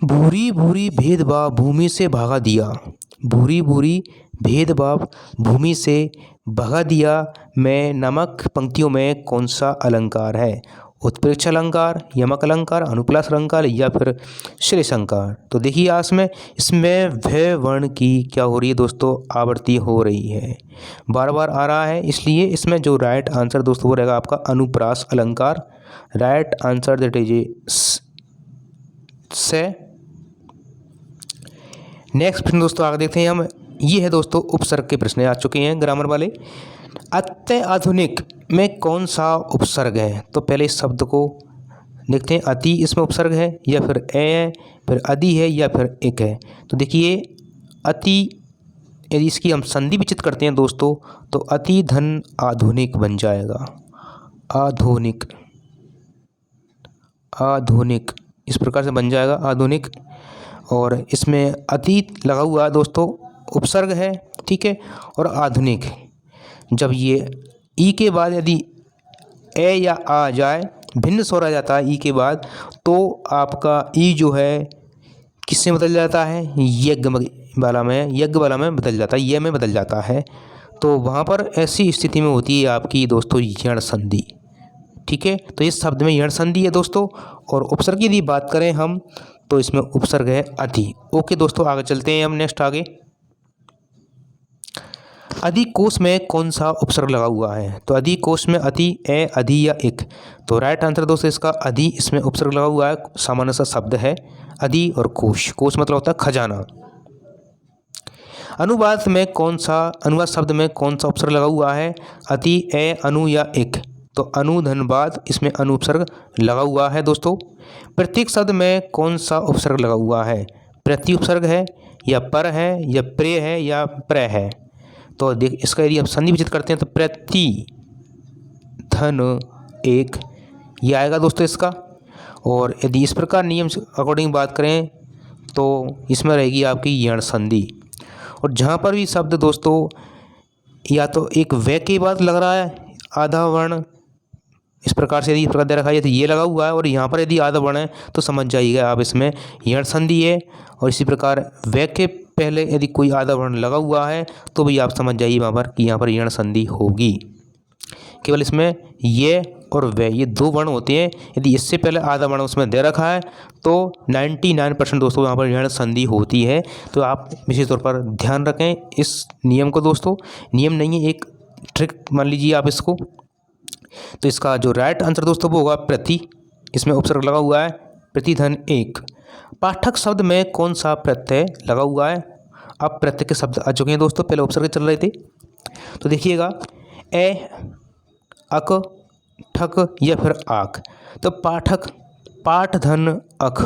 भूरी भूरी भेदभाव भूमि से भागा दिया, भूरी भूरी भेदभाव भूमि से भगा दिया, में नमक पंक्तियों में कौन सा अलंकार है? उत्प्रेक्ष अलंकार, यमक अलंकार, अनुप्रास अलंकार, या फिर श्लेष अलंकार। तो देखिए आज में इसमें भ वर्ण की क्या हो रही है दोस्तों, आवृत्ति हो रही है, बार बार आ रहा है, इसलिए इसमें जो राइट आंसर दोस्तों वो रहेगा आपका अनुप्रास अलंकार। राइट आंसर दैट इज से। नेक्स्ट प्रश्न दोस्तों आगे देखते हैं हम, ये है दोस्तों उपसर्ग के प्रश्न आ चुके हैं ग्रामर वाले। अत्याधुनिक में कौन सा उपसर्ग है? तो पहले इस शब्द को देखते हैं, अति इसमें उपसर्ग है, या फिर ए है, फिर अधि है, या फिर एक है। तो देखिए अति, यदि इसकी हम संधि विचित करते हैं दोस्तों तो अति धन आधुनिक बन जाएगा, आधुनिक, आधुनिक इस प्रकार से बन जाएगा आधुनिक। और इसमें अति लगा हुआ है दोस्तों, उपसर्ग है, ठीक है, और आधुनिक। जब ये ई के बाद यदि ए या आ जाए, भिन्न स्वर आ जाता है ई के बाद, तो आपका ई जो है किससे बदल जाता है? यज्ञ वाला में, यज्ञ वाला में बदल जाता है, ये में बदल जाता है। तो वहाँ पर ऐसी स्थिति में होती है आपकी दोस्तों यण संधि, ठीक है। तो इस शब्द में यण संधि है दोस्तों। और उपसर्ग की यदि बात करें हम तो इसमें उपसर्ग है अधि। ओके दोस्तों आगे चलते हैं हम नेक्स्ट आगे। अधि कोश में कौन सा उपसर्ग लगा हुआ है? तो अधि कोश में अति, ए, अधि या एक। तो राइट आंसर दोस्तों इसका अधि, इसमें उपसर्ग लगा हुआ है, सामान्य सा शब्द है अधि। और कोश, कोश मतलब होता है खजाना। अनुवाद में कौन सा, अनुवाद शब्द में कौन सा उपसर्ग लगा हुआ है? अति, ए, अनु या एक। तो अनु धनबाद, इसमें अनु उपसर्ग लगा हुआ है दोस्तों। प्रत्येक शब्द में कौन सा उपसर्ग लगा हुआ है? प्रति उपसर्ग है, या पर है, या प्रे है, या प्र है। तो देख इसका यदि हम संधि विचित करते हैं तो प्रति धन एक ये आएगा दोस्तों इसका। और यदि इस प्रकार नियम अकॉर्डिंग बात करें तो इसमें रहेगी आपकी यण संधि। और जहाँ पर भी शब्द दोस्तों या तो एक वे के बाद लग रहा है आधा वर्ण, इस प्रकार से यदि इस प्रकार दे रखा है तो ये लगा हुआ है, और यहाँ पर यदि आधा वर्ण है तो समझ जाइएगा आप इसमें यण संधि है। और इसी प्रकार वे के पहले यदि कोई आधा वर्ण लगा हुआ है तो भी आप समझ जाइए वहाँ पर कि यहाँ पर यण संधि होगी। केवल इसमें ये और वे, ये दो वर्ण होते हैं। यदि इससे पहले आधा वर्ण उसमें दे रखा है तो 99% दोस्तों यहाँ पर यण संधि होती है। तो आप विशेष तौर पर ध्यान रखें इस नियम को दोस्तों। नियम नहीं है, एक ट्रिक मान लीजिए आप इसको। तो इसका जो राइट आंसर दोस्तों वो होगा प्रति, इसमें उपसर्ग लगा हुआ है प्रति धन एक। पाठक शब्द में कौन सा प्रत्यय लगा हुआ है? अब प्रत्यय के शब्द आ चुके हैं दोस्तों, पहले उपसर्ग चल रहे थे। तो देखिएगा ए, अक, ठक या फिर आक। तो पाठक, पाठ धन अख,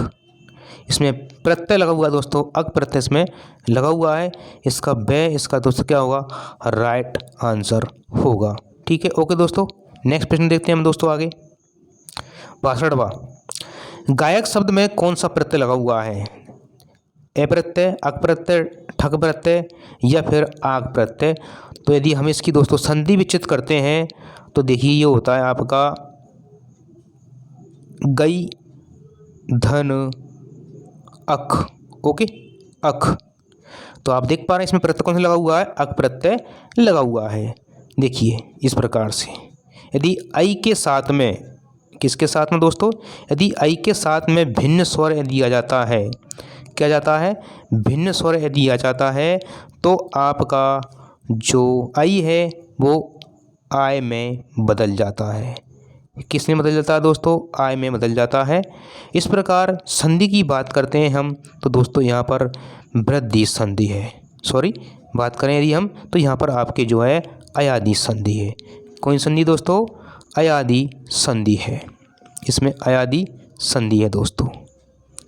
इसमें प्रत्यय लगा हुआ है दोस्तों, अक प्रत्यय इसमें लगा हुआ है। इसका बे, इसका दोस्तों क्या होगा? राइट आंसर होगा, ठीक है। ओके दोस्तों नेक्स्ट प्रश्न देखते हैं हम दोस्तों आगे। 62वां, गायक शब्द में कौन सा प्रत्यय लगा हुआ है? ए प्रत्यय, अक प्रत्यय, ठक प्रत्यय या फिर आग प्रत्यय। तो यदि हम इसकी दोस्तों संधि विच्छेद करते हैं तो देखिए ये होता है आपका गई धन अख। ओके अख। तो आप देख पा रहे हैं इसमें प्रत्यय कौन सा लगा हुआ है? अक प्रत्यय लगा हुआ है। देखिए इस प्रकार से यदि आई के साथ में, किसके साथ में दोस्तों, यदि आई के साथ में भिन्न स्वर यदि आ जाता है, क्या जाता है, भिन्न स्वर यदि आ जाता है, तो आपका जो आई है वो आय में बदल जाता है। किस में बदल जाता है दोस्तों, आय में बदल जाता है। इस प्रकार संधि की बात करते हैं हम, तो दोस्तों यहाँ पर वृद्धि संधि है, सॉरी बात करें यदि हम, तो यहाँ पर आपके जो है अयादि संधि है। कौन संधि दोस्तों, अयादि संधि है, इसमें अयादि संधि है दोस्तों।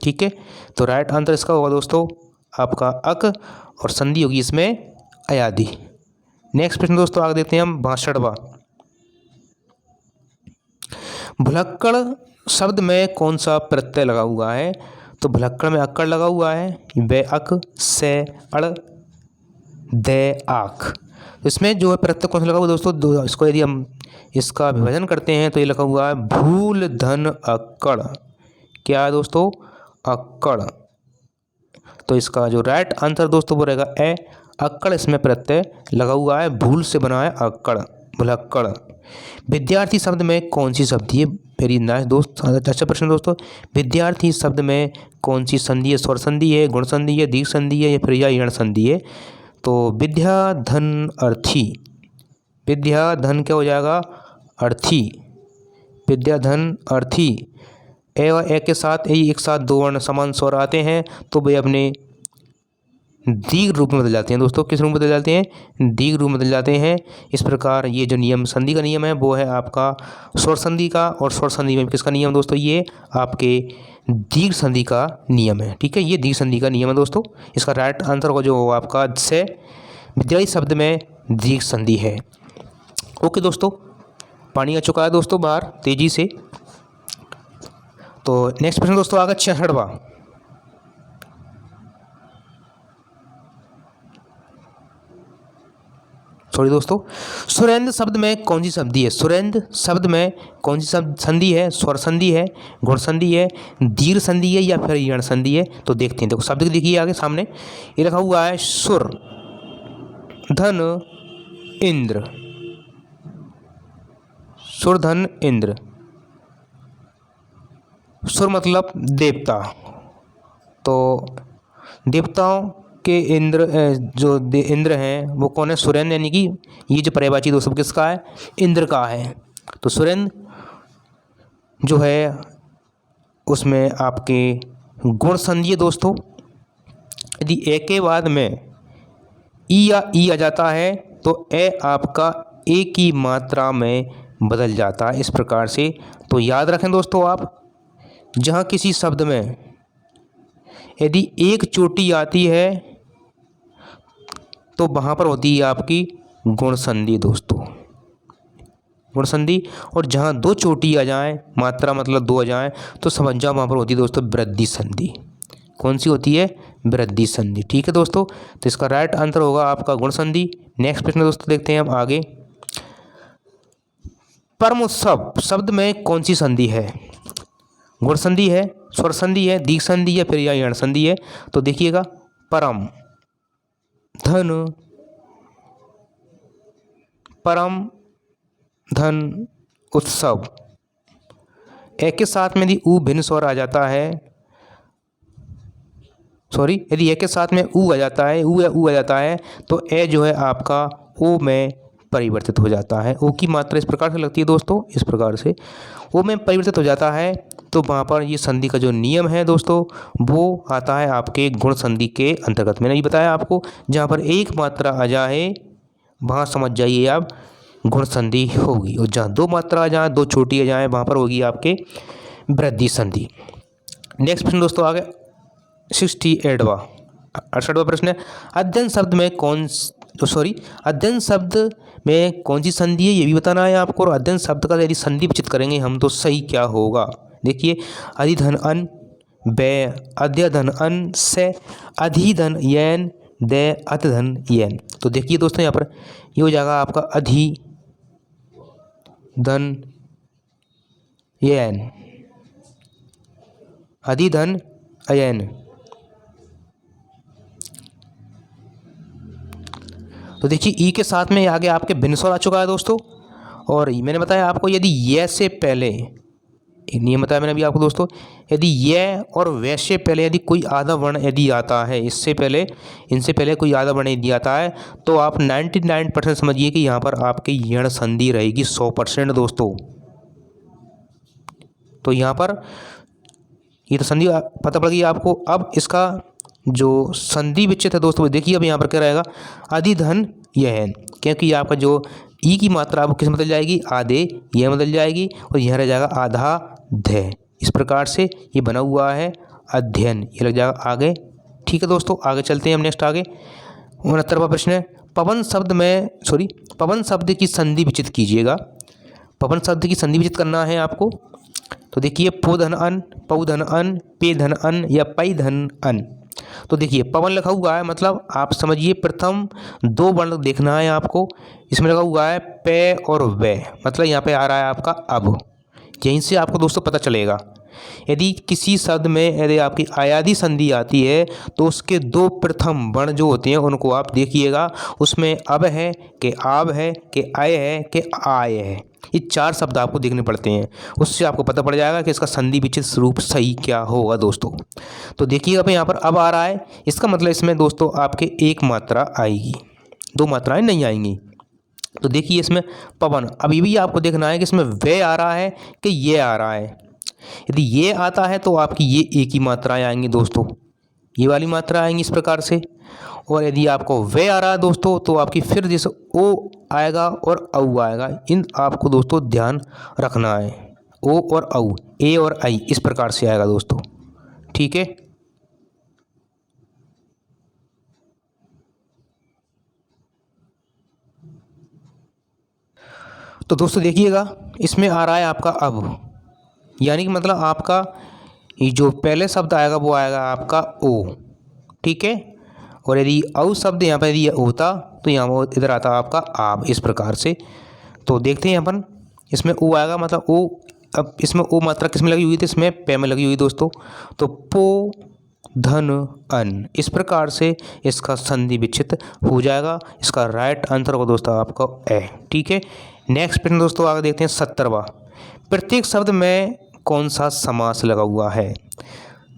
ठीक है, तो राइट आंसर इसका होगा दोस्तों आपका अक, और संधि होगी इसमें अयादि। नेक्स्ट प्रश्न दोस्तों आगे देखते हैं हम 62वां। भुलक्कड़ शब्द में कौन सा प्रत्यय लगा हुआ है, तो भुलक्कड़ में अक्कड़ लगा हुआ है, बे अक, से अड़, दे आख। इसमें जो है प्रत्यय कौन सा लगा हुआ दोस्तों, इसको यदि हम इसका विभाजन करते हैं तो ये लगा हुआ है भूल धन अक्कड़। क्या है दोस्तों, अक्कड़। तो इसका जो राइट आंसर दोस्तों वो रहेगा ए, अक्कड़ इसमें प्रत्यय लगा हुआ है, भूल से बना है अक्कड़, भुलक्कड़। विद्यार्थी शब्द में कौन सी संधि है, वेरी नाइस दोस्त, अच्छा प्रश्न दोस्तों। विद्यार्थी शब्द में कौन सी संधि है, स्वर संधि है, गुण संधि है, दीर्घ संधि है, या फिर यण संधि है। तो विद्या धन अर्थी, विद्या धन क्या हो जाएगा, अर्थी, विद्या धन अर्थी। ए और ए के साथ एक साथ दो वर्ण समान स्वर आते हैं तो वे अपने दीर्घ रूप में बदल जाते हैं दोस्तों। किस रूप में बदल जाते हैं, दीर्घ रूप में बदल जाते हैं। इस प्रकार ये जो नियम संधि का नियम है वो है आपका स्वर संधि का, और स्वर संधि में किसका नियम दोस्तों, ये आपके दीर्घ संधि का नियम है। ठीक है, ये दीर्घ संधि का नियम है दोस्तों। इसका राइट आंसर होगा जो आपका से, विद्यार्थी शब्द में दीर्घ संधि है। ओके दोस्तों, पानी आ चुका है दोस्तों बाहर तेजी से। तो नेक्स्ट प्रश्न दोस्तों आगे 66वां। सॉरी दोस्तों, सुरेंद्र शब्द में कौन सी संधि है, सुरेंद्र शब्द में कौन सी संधि है, स्वर संधि है, गुण संधि है, दीर्घ संधि है, या फिर यण संधि है। तो देखते हैं, देखो शब्द देखिए आगे सामने ये रखा हुआ है सुर धन इंद्र, सुर धन इंद्र। सुर मतलब देवता, तो देवताओं के इंद्र जो इंद्र हैं वो कौन है, सुरेंद्र, यानी कि ये जो पर्यायवाची दोस्तों किसका है, इंद्र का है। तो सुरेंद्र जो है उसमें आपके गुण संधि है दोस्तों। यदि ए के बाद में ई या ई आ जाता है तो ए आपका ए की मात्रा में बदल जाता है, इस प्रकार से। तो याद रखें दोस्तों आप, जहाँ किसी शब्द में यदि एक चोटी आती है तो वहाँ पर होती है आपकी गुण संधि दोस्तों, गुण संधि। और जहाँ दो चोटी आ जाएं, मात्रा मतलब दो आ जाएं, तो समझ जाओ वहाँ पर होती है दोस्तों वृद्धि संधि। कौन सी होती है, वृद्धि संधि। ठीक है दोस्तों, तो इसका राइट आंसर होगा आपका गुण संधि। नेक्स्ट प्रश्न दोस्तों देखते हैं हम आगे। परमोत्सव शब्द में कौन सी संधि है, गुण संधि है, स्वर संधि है, दीर्घ संधि है, फिर या यण संधि है। तो देखिएगा, परम धन, परम धन उत्सव। ए के साथ में यदि ऊ भिन्न स्वर आ जाता है, सॉरी यदि ए के साथ में ऊ आ जाता है, ऊ या ऊ आ जाता है, तो ए जो है आपका ओ में परिवर्तित हो जाता है। ओ की मात्रा इस प्रकार से लगती है दोस्तों, इस प्रकार से ओ में परिवर्तित हो जाता है। तो वहाँ पर ये संधि का जो नियम है दोस्तों वो आता है आपके गुण संधि के अंतर्गत। मैंने ये बताया आपको, जहाँ पर एक मात्रा आ जाए वहाँ समझ जाइए आप गुण संधि होगी, और जहाँ दो मात्रा आ जाए, दो छोटी आ जाए, वहाँ पर होगी आपके वृद्धि संधि। नेक्स्ट प्रश्न दोस्तों आगे 68वां 68वां प्रश्न है, अध्ययन शब्द में अध्ययन शब्द में कौन सी संधि है ये भी बताना है आपको। और अध्ययन शब्द का यदि संधि विचित करेंगे हम तो सही क्या होगा, देखिए अधिधन अन, बे अध्यधन अन, से अधिधन यैन, दे अतधन यैन। तो देखिए दोस्तों यहाँ पर ये हो जाएगा आपका अधिधन यैन, अधिधन अयन। तो देखिए ई के साथ में आगे आपके भिन्न स्वर आ चुका है दोस्तों, और मैंने बताया आपको यदि ये से पहले, एक नियम बताया मैंने अभी आपको दोस्तों, यदि ये और वै से पहले यदि कोई आधा वर्ण यदि आता है, इससे पहले इनसे पहले कोई आधा वर्ण यदि आता है, तो आप 99% समझिए कि यहाँ पर आपकी यण संधि रहेगी 100% दोस्तों। तो यहाँ पर ये तो संधि पता पड़ गई आपको। अब इसका जो संधि विच्छेद है दोस्तों, देखिए अब यहाँ पर क्या रहेगा, अधिधन यह है, क्योंकि आपका जो ई की मात्रा आपको किस में बदल जाएगी, आधे यह बदल जाएगी, और यहाँ रह जाएगा आधा ध। इस प्रकार से ये बना हुआ है अध्ययन, ये लग जाएगा आगे। ठीक है दोस्तों, आगे चलते हैं हम नेक्स्ट आगे। 69वां प्रश्न है, पवन शब्द की संधि विच्छेद कीजिएगा। पवन शब्द की संधि विच्छेद करना है आपको। तो देखिए पो धन अन, पौ धन अन, पे धन अन या पै धन अन। तो देखिए पवन लिखा हुआ है, मतलब आप समझिए प्रथम दो वर्ण देखना है आपको। इसमें लगा हुआ है पे और वे, मतलब यहाँ पे आ रहा है आपका अब। यहीं से आपको दोस्तों पता चलेगा, यदि किसी शब्द में यदि आपकी आयादी संधि आती है तो उसके दो प्रथम वर्ण जो होते हैं उनको आप देखिएगा, उसमें अब है कि आब है कि आय है कि आय है, ये चार शब्द आपको देखने पड़ते हैं। उससे आपको पता पड़ जाएगा कि इसका संधि विच्छेद रूप सही क्या होगा दोस्तों। तो देखिएगा यहाँ पर अब आ रहा है, इसका मतलब इसमें दोस्तों आपके एक मात्रा आएगी, दो मात्राएं नहीं आएंगी। तो देखिए इसमें पवन, अब ये भी आपको देखना है कि इसमें वे आ रहा है कि ये आ रहा है। यदि ये आता है तो आपकी ये एक ही मात्राएं आएंगी दोस्तों, ये वाली मात्रा आएंगी इस प्रकार से। और यदि आपको वे आ रहा है दोस्तों तो आपकी फिर जैसे ओ आएगा और औ आएगा, इन आपको दोस्तों ध्यान रखना है। ओ और औ, ए और आई, इस प्रकार से आएगा दोस्तों। ठीक है, तो दोस्तों देखिएगा इसमें आ रहा है आपका अब, यानी कि मतलब आपका ये जो पहले शब्द आएगा वो आएगा आपका ओ। ठीक है, और यदि औ शब्द यहाँ पर यदि होता तो यहाँ वो इधर आता आपका आप, इस प्रकार से। तो देखते हैं अपन, इसमें ओ आएगा मतलब ओ। अब इसमें ओ मात्रा किस में लगी हुई थी, इसमें पे में लगी हुई दोस्तों। तो पो धन अन, इस प्रकार से इसका संधि विच्छेद हो जाएगा। इसका राइट आंसर होगा दोस्तों आपका ए। ठीक है, नेक्स्ट प्रश्न दोस्तों आगे देखते हैं 70वां। प्रत्येक शब्द में कौन सा समास लगा हुआ है?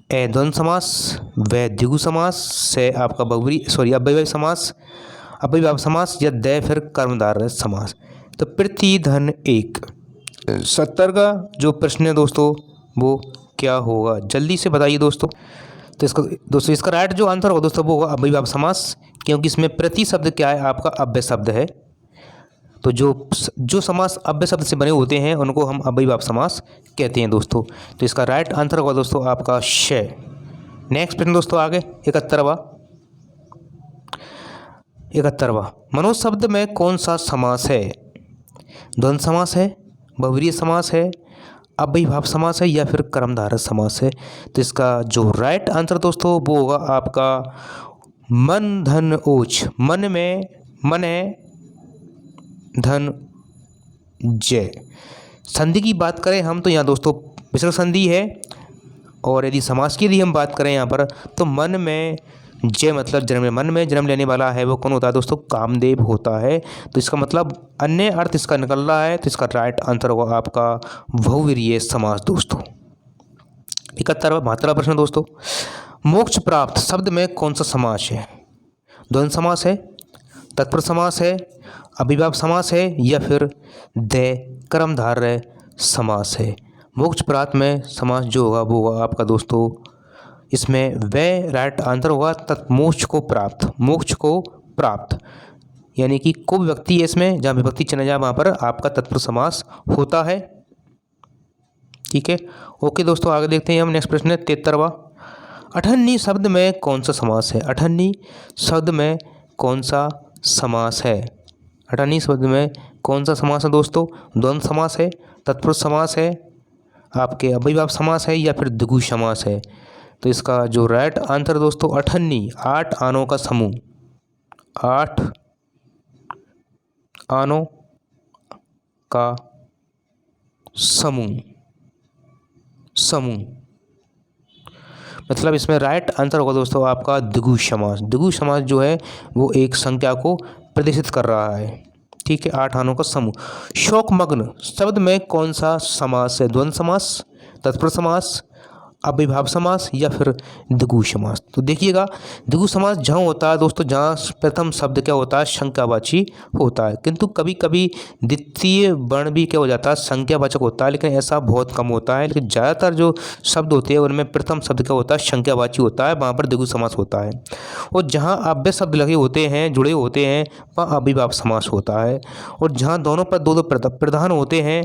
ए द्वंद्व समास, व द्विगु समास, से आपका अव्ययभावी समास, अव्ययभाव समास, या द फिर कर्मधारय समास। तो प्रति धन एक 70 का जो प्रश्न है दोस्तों वो क्या होगा, जल्दी से बताइए दोस्तों। तो इसका राइट जो आंसर होगा दोस्तों वो होगा अव्ययभाव समास, क्योंकि इसमें प्रति शब्द क्या है आपका अव्यय शब्द है। तो जो समास अव्यय शब्द से बने होते हैं उनको हम अव्ययभाव समास कहते हैं दोस्तों। तो इसका राइट आंसर होगा दोस्तों आपका श। नेक्स्ट प्रश्न दोस्तों आगे 71वां। मनोज शब्द में कौन सा समास है? द्वंद्व समास है, बहुव्रीहि समास है, अव्ययभाव समास है, या फिर कर्मधारय समास है। तो इसका जो राइट आंसर दोस्तों वो होगा आपका मन धन ओज। मन में मन है, धन जय। संधि की बात करें हम तो यहाँ दोस्तों विसर्ग संधि है, और यदि समास की यदि हम बात करें यहाँ पर तो मन में जय मतलब जन्म, मन में जन्म लेने वाला है वो कौन होता है दोस्तों? कामदेव होता है। तो इसका मतलब अन्य अर्थ इसका निकल रहा है, तो इसका राइट आंसर होगा आपका बहुव्रीहि समास दोस्तों। 72वां प्रश्न दोस्तों, मोक्ष प्राप्त शब्द में कौन सा समास है? द्वंद्व समास है, तत्पुरुष समास है, अव्ययभाव समास है, या फिर द कर्मधारय समास है। मोक्ष प्राप्त में समास जो होगा वो होगा आपका दोस्तों, इसमें वे राइट आंसर होगा मोक्ष को प्राप्त। मोक्ष को प्राप्त यानी कि को विभक्ति है इसमें, जहाँ विभक्ति चला जाए वहाँ पर आपका तत्पुरुष समास होता है। ठीक है, ओके दोस्तों आगे देखते हैं हम। नेक्स्ट प्रश्न है 73वां। अठन्नी शब्द में कौन सा समास है? अठन्नी शब्द में कौन सा समास है? अठन्नी शब्द में कौन सा समास है दोस्तों? द्वंद्व समास है, तत्पुरुष समास है, आपके अव्ययभाव समास है, या फिर द्विगु समास है। तो इसका जो राइट आंसर दोस्तों अठन्नी, 8 आनों का समूह, 8 आनों का समूह मतलब इसमें राइट आंसर होगा दोस्तों आपका द्विगु समास। द्विगु समास जो है वो एक संख्या को प्रदर्शित कर रहा है। ठीक है, 8 आनों का समूह। शोकमग्न शब्द में कौन सा समास है? द्वंद्व समास, तत्पुरुष समास, अव्ययभाव समास या फिर द्विगु समास? तो देखिएगा, द्विगु समास जहाँ होता है दोस्तों, जहाँ प्रथम शब्द क्या होता है? संज्ञावाची होता है, किंतु कभी कभी द्वितीय वर्ण भी क्या हो जाता है? संज्ञावाचक होता है, लेकिन ऐसा बहुत कम होता है। लेकिन ज़्यादातर जो शब्द होते हैं उनमें प्रथम शब्द क्या होता है? संज्ञावाची होता है, वहाँ पर द्विगु समास होता है। और जहाँ अव्यय शब्द लगे होते हैं, जुड़े होते हैं, वहाँ अव्ययभाव समास होता है। और जहाँ दोनों पर दो दो प्रधान होते हैं,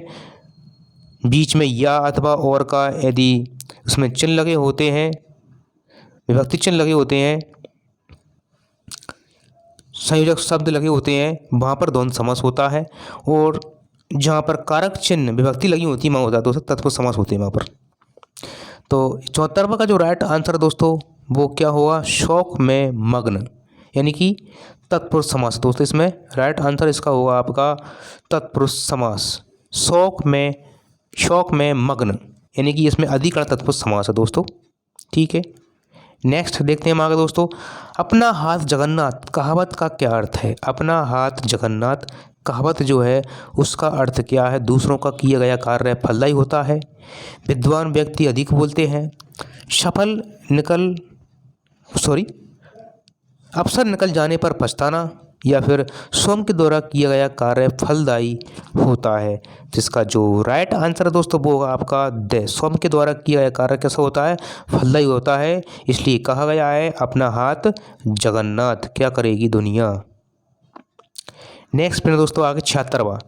बीच में या अथवा और का यदि उसमें चिन्ह लगे होते हैं, विभक्ति चिन्ह लगे होते हैं, संयोजक शब्द लगे होते हैं, वहाँ पर द्वंद्व समास होता है। और जहाँ पर कारक चिन्ह विभक्ति लगी होती है वहाँ होता है दोस्तों तत्पुरुष समास होते हैं वहाँ पर। तो 74वां का जो राइट आंसर दोस्तों वो क्या होगा? शोक में मग्न, यानी कि तत्पुरुष समास। दोस्तों इसमें राइट आंसर इसका होगा आपका तत्पुरुष समास। शोक में मग्न, यानी कि इसमें अधिकरण तत्पुरुष समास है दोस्तों। ठीक है, नेक्स्ट देखते हैं हम आगे दोस्तों। अपना हाथ जगन्नाथ कहावत का क्या अर्थ है? अपना हाथ जगन्नाथ कहावत जो है उसका अर्थ क्या है? दूसरों का किया गया कार्य फलदायी होता है, विद्वान व्यक्ति अधिक बोलते हैं, अवसर निकल जाने पर पछताना, या फिर स्वयं के द्वारा किया गया कार्य फलदायी होता है। जिसका जो राइट आंसर है दोस्तों वो होगा आपका द। स्वयं के द्वारा किया गया कार्य कैसा होता है? फलदायी होता है, इसलिए कहा गया है अपना हाथ जगन्नाथ क्या करेगी दुनिया। नेक्स्ट प्रश्न दोस्तों आगे 76वां।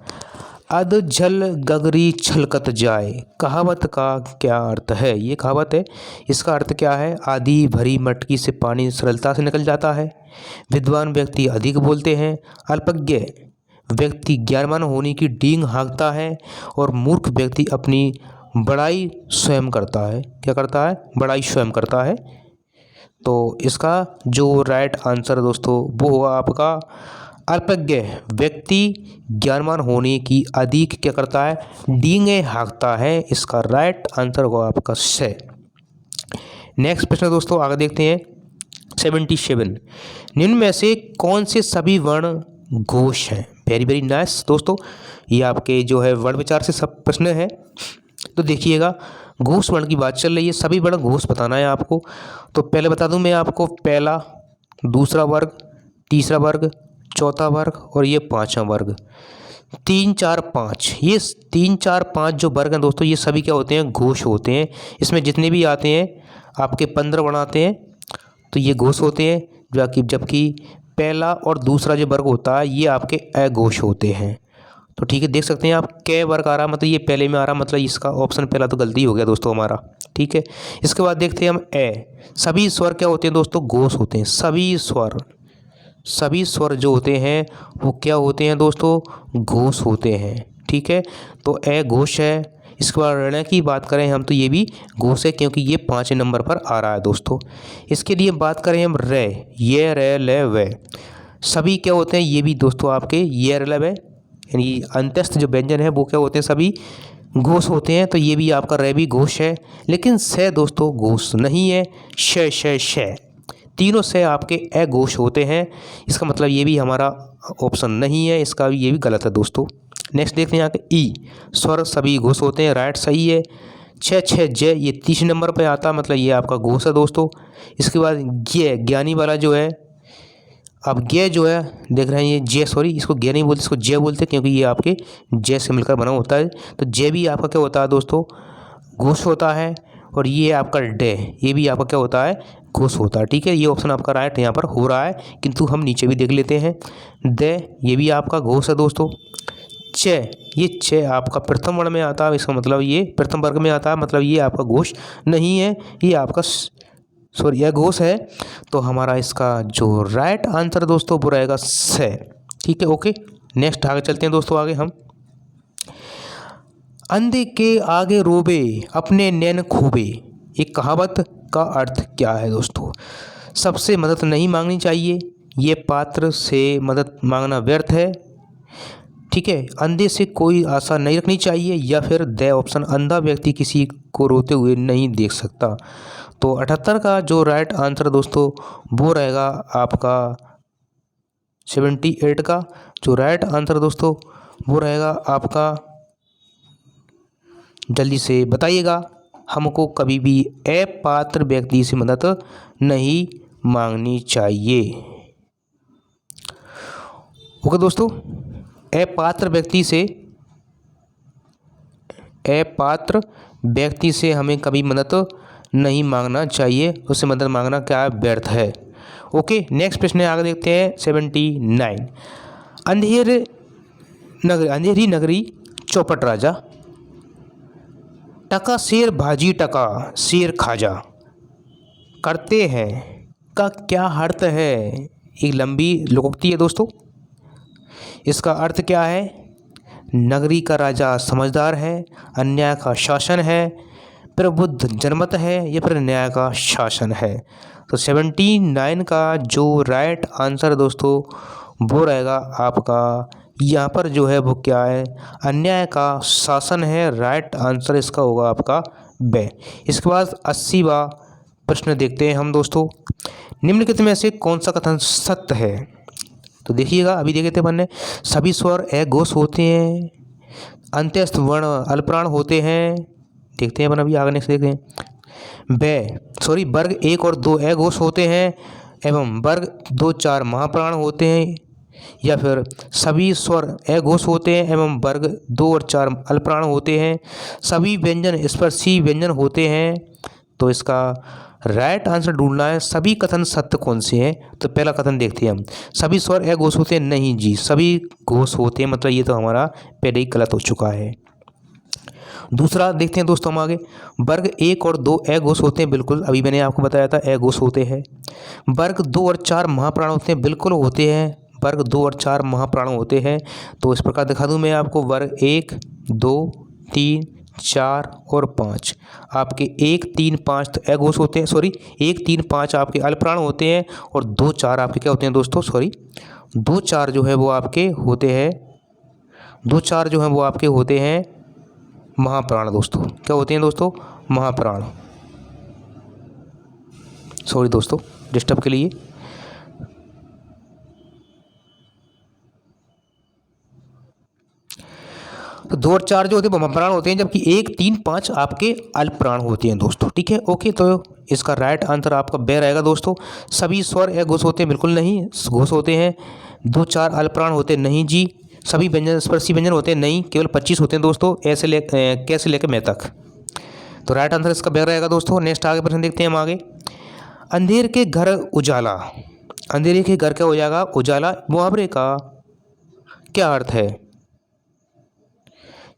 अध जल गगरी छलकत जाए कहावत का क्या अर्थ है? ये कहावत है, इसका अर्थ क्या है? आधी भरी मटकी से पानी सरलता से निकल जाता है, विद्वान व्यक्ति अधिक बोलते हैं, अल्पज्ञ व्यक्ति ज्ञानवान होने की डींग हाँकता है, और मूर्ख व्यक्ति अपनी बड़ाई स्वयं करता है। क्या करता है? बड़ाई स्वयं करता है। तो इसका जो राइट आंसर दोस्तों वो होगा आपका अल्पज्ञ व्यक्ति ज्ञानवान होने की अधिक क्या करता है? डींगे हाँकता है। इसका राइट आंसर होगा आपका से। नेक्स्ट प्रश्न दोस्तों आगे देखते हैं 77। निम्न में से कौन से सभी वर्ण घोष हैं? वेरी वेरी नाइस दोस्तों, ये आपके जो है वर्ण विचार से सब प्रश्न है। तो देखिएगा, घोष वर्ण की बात चल रही है, सभी वर्ण घोष बताना है आपको। तो पहले बता दूं मैं आपको, पहला, दूसरा वर्ग, तीसरा वर्ग, चौथा वर्ग और ये पांचवा वर्ग। 3, 4, 5, ये 3, 4, 5 जो वर्ग हैं दोस्तों ये सभी क्या होते हैं? घोष होते हैं। इसमें जितने भी आते हैं आपके 15 वर्ण आते हैं तो ये घोष होते हैं, जबकि पहला और दूसरा जो वर्ग होता है ये आपके अघोष होते हैं। तो ठीक है, देख सकते हैं आप क वर्ग आ रहा, मतलब ये पहले में आ रहा, मतलब इसका ऑप्शन पहला तो गलती हो गया दोस्तों हमारा। ठीक है, इसके बाद देखते हैं हम सभी स्वर क्या होते हैं दोस्तों? घोष होते हैं। सभी स्वर जो होते हैं वो क्या होते हैं दोस्तों? घोष होते हैं। ठीक है, तो घोष है। इसके बाद ऋण की बात करें हम तो ये भी घोष है, क्योंकि ये 5वें नंबर पर आ रहा है दोस्तों। इसके लिए बात करें हम ये रे ले वे, सभी क्या होते हैं? ये भी दोस्तों आपके ये रे ले वे, यानी अंत्यस्थ जो व्यंजन है वो क्या होते हैं? सभी घोष होते हैं। तो ये भी आपका रे भी घोष है, लेकिन से दोस्तों घोष नहीं है। श तीनों से आपके अघोष होते हैं। इसका मतलब ये भी हमारा ऑप्शन नहीं है, इसका भी ये भी गलत है दोस्तों। नेक्स्ट देखते हैं यहाँ के ई, स्वर सभी घोष होते हैं, राइट सही है। 6 जय, ये 30 नंबर पे आता है, मतलब ये आपका घोष है दोस्तों। इसके बाद ज्ञानी वाला जो है, अब ज्ञ जो है देख रहे हैं ये जय, सॉरी इसको ज्ञ नहीं बोलते, इसको जय बोलते हैं, क्योंकि ये आपके जय से मिलकर बना होता है। तो जय भी आपका क्या होता है दोस्तों? घोष होता है। और ये आपका डे, ये भी आपका क्या होता है? घोष होता है। ठीक है, ये ऑप्शन आपका राइट यहाँ पर हो रहा है, किंतु हम नीचे भी देख लेते हैं। ये भी आपका घोष है दोस्तों। ये छ आपका प्रथम वर्ण में आता है, इसका मतलब ये प्रथम वर्ग में आता है, मतलब ये आपका घोष नहीं है, ये आपका यह घोष है। तो हमारा इसका जो राइट आंसर दोस्तों वो रहेगा से। ठीक है, ओके। नेक्स्ट आगे चलते हैं दोस्तों। आगे हम, अंधे के आगे रोबे अपने नैन खूबे, एक कहावत का अर्थ क्या है दोस्तों? सबसे मदद नहीं मांगनी चाहिए, ये पात्र से मदद मांगना व्यर्थ है। ठीक है, अंधे से कोई आशा नहीं रखनी चाहिए, या फिर द ऑप्शन, अंधा व्यक्ति किसी को रोते हुए नहीं देख सकता। तो 78 का जो राइट आंसर दोस्तों वो रहेगा आपका 78 का जो राइट आंसर दोस्तों वो रहेगा आपका, जल्दी से बताइएगा। हमको कभी भी अपात्र व्यक्ति से मदद नहीं मांगनी चाहिए। ओके दोस्तों, अपात्र व्यक्ति से हमें कभी मदद नहीं मांगना चाहिए, उससे मदद मांगना क्या व्यर्थ है। ओके, नेक्स्ट प्रश्न आगे देखते हैं 79। अंधेरी नगरी चौपट राजा, टका शेर भाजी टका शेर खाजा करते हैं का क्या अर्थ है। एक लंबी लोकोक्ति है दोस्तों। इसका अर्थ क्या है? नगरी का राजा समझदार है, अन्याय का शासन है, प्रबुद्ध जनमत है या फिर न्याय का शासन है। तो 79 का जो राइट आंसर दोस्तों वो रहेगा आपका, यहाँ पर जो है वो क्या है, अन्याय का शासन है। राइट आंसर इसका होगा आपका बे। इसके बाद 80वां प्रश्न देखते हैं हम दोस्तों। निम्नलिखित में से कौन सा कथन सत्य है? तो देखिएगा, अभी देखे थे बनने, सभी स्वर अघोष होते हैं, अंत्यस्थ वर्ण अल्पप्राण होते हैं। देखते हैं अपन अभी आगे नेक्स्ट देखते हैं। वर्ग 1 और 2 अघोष होते हैं एवं वर्ग 2 4 महाप्राण होते हैं, या फिर सभी स्वर अघोष होते हैं एवं वर्ग 2 और 4 अल्पप्राण होते हैं, सभी व्यंजन स्पर्शी व्यंजन होते हैं। तो इसका राइट आंसर ढूंढना है, सभी कथन सत्य कौन से हैं। तो पहला कथन देखते हैं हम, सभी स्वर अघोष होते हैं, नहीं जी, सभी घोष होते हैं, मतलब ये तो हमारा पहले ही गलत हो चुका है। दूसरा देखते हैं दोस्तों हम आगे, वर्ग 1 और 2 अघोष होते हैं, बिल्कुल अभी मैंने आपको बताया था अघोष होते हैं। वर्ग 2 और 4 महाप्राण होते हैं, बिल्कुल होते हैं, वर्ग 2 और 4 महाप्राण होते हैं। तो इस प्रकार दिखा दूं मैं आपको, वर्ग 1 2 3 4 और 5 आपके 1 3 5 तो अघोष होते हैं, 1 3 5 आपके अल्पप्राण होते हैं, और 2 4 आपके क्या होते हैं दोस्तों, 2 4 जो है वो आपके होते हैं, 2 4 जो है वो आपके होते हैं महाप्राण दोस्तों। क्या होते हैं दोस्तों? महाप्राण। दोस्तों डिस्टर्ब के लिए। तो 2 और 4 जो होते हैं महाप्राण होते हैं, जबकि 1 3 5 आपके अल्पप्राण होते हैं दोस्तों। ठीक है, ओके। तो इसका राइट आंसर आपका बे रहेगा दोस्तों। सभी स्वर अघोष होते हैं, बिल्कुल नहीं, घोष होते हैं। 2 4 अल्पप्राण होते हैं, नहीं जी। सभी व्यंजन स्पर्शी व्यंजन होते हैं, नहीं, केवल 25 होते हैं दोस्तों, ऐसे कैसे लेके मैं तक। तो राइट आंसर इसका बे रहेगा दोस्तों। नेक्स्ट आगे प्रश्न देखते हैं हम आगे। अंधेर के घर उजाला, अंधेरे के घर क्या हो जाएगा? उजाला। मुहावरे का क्या अर्थ है?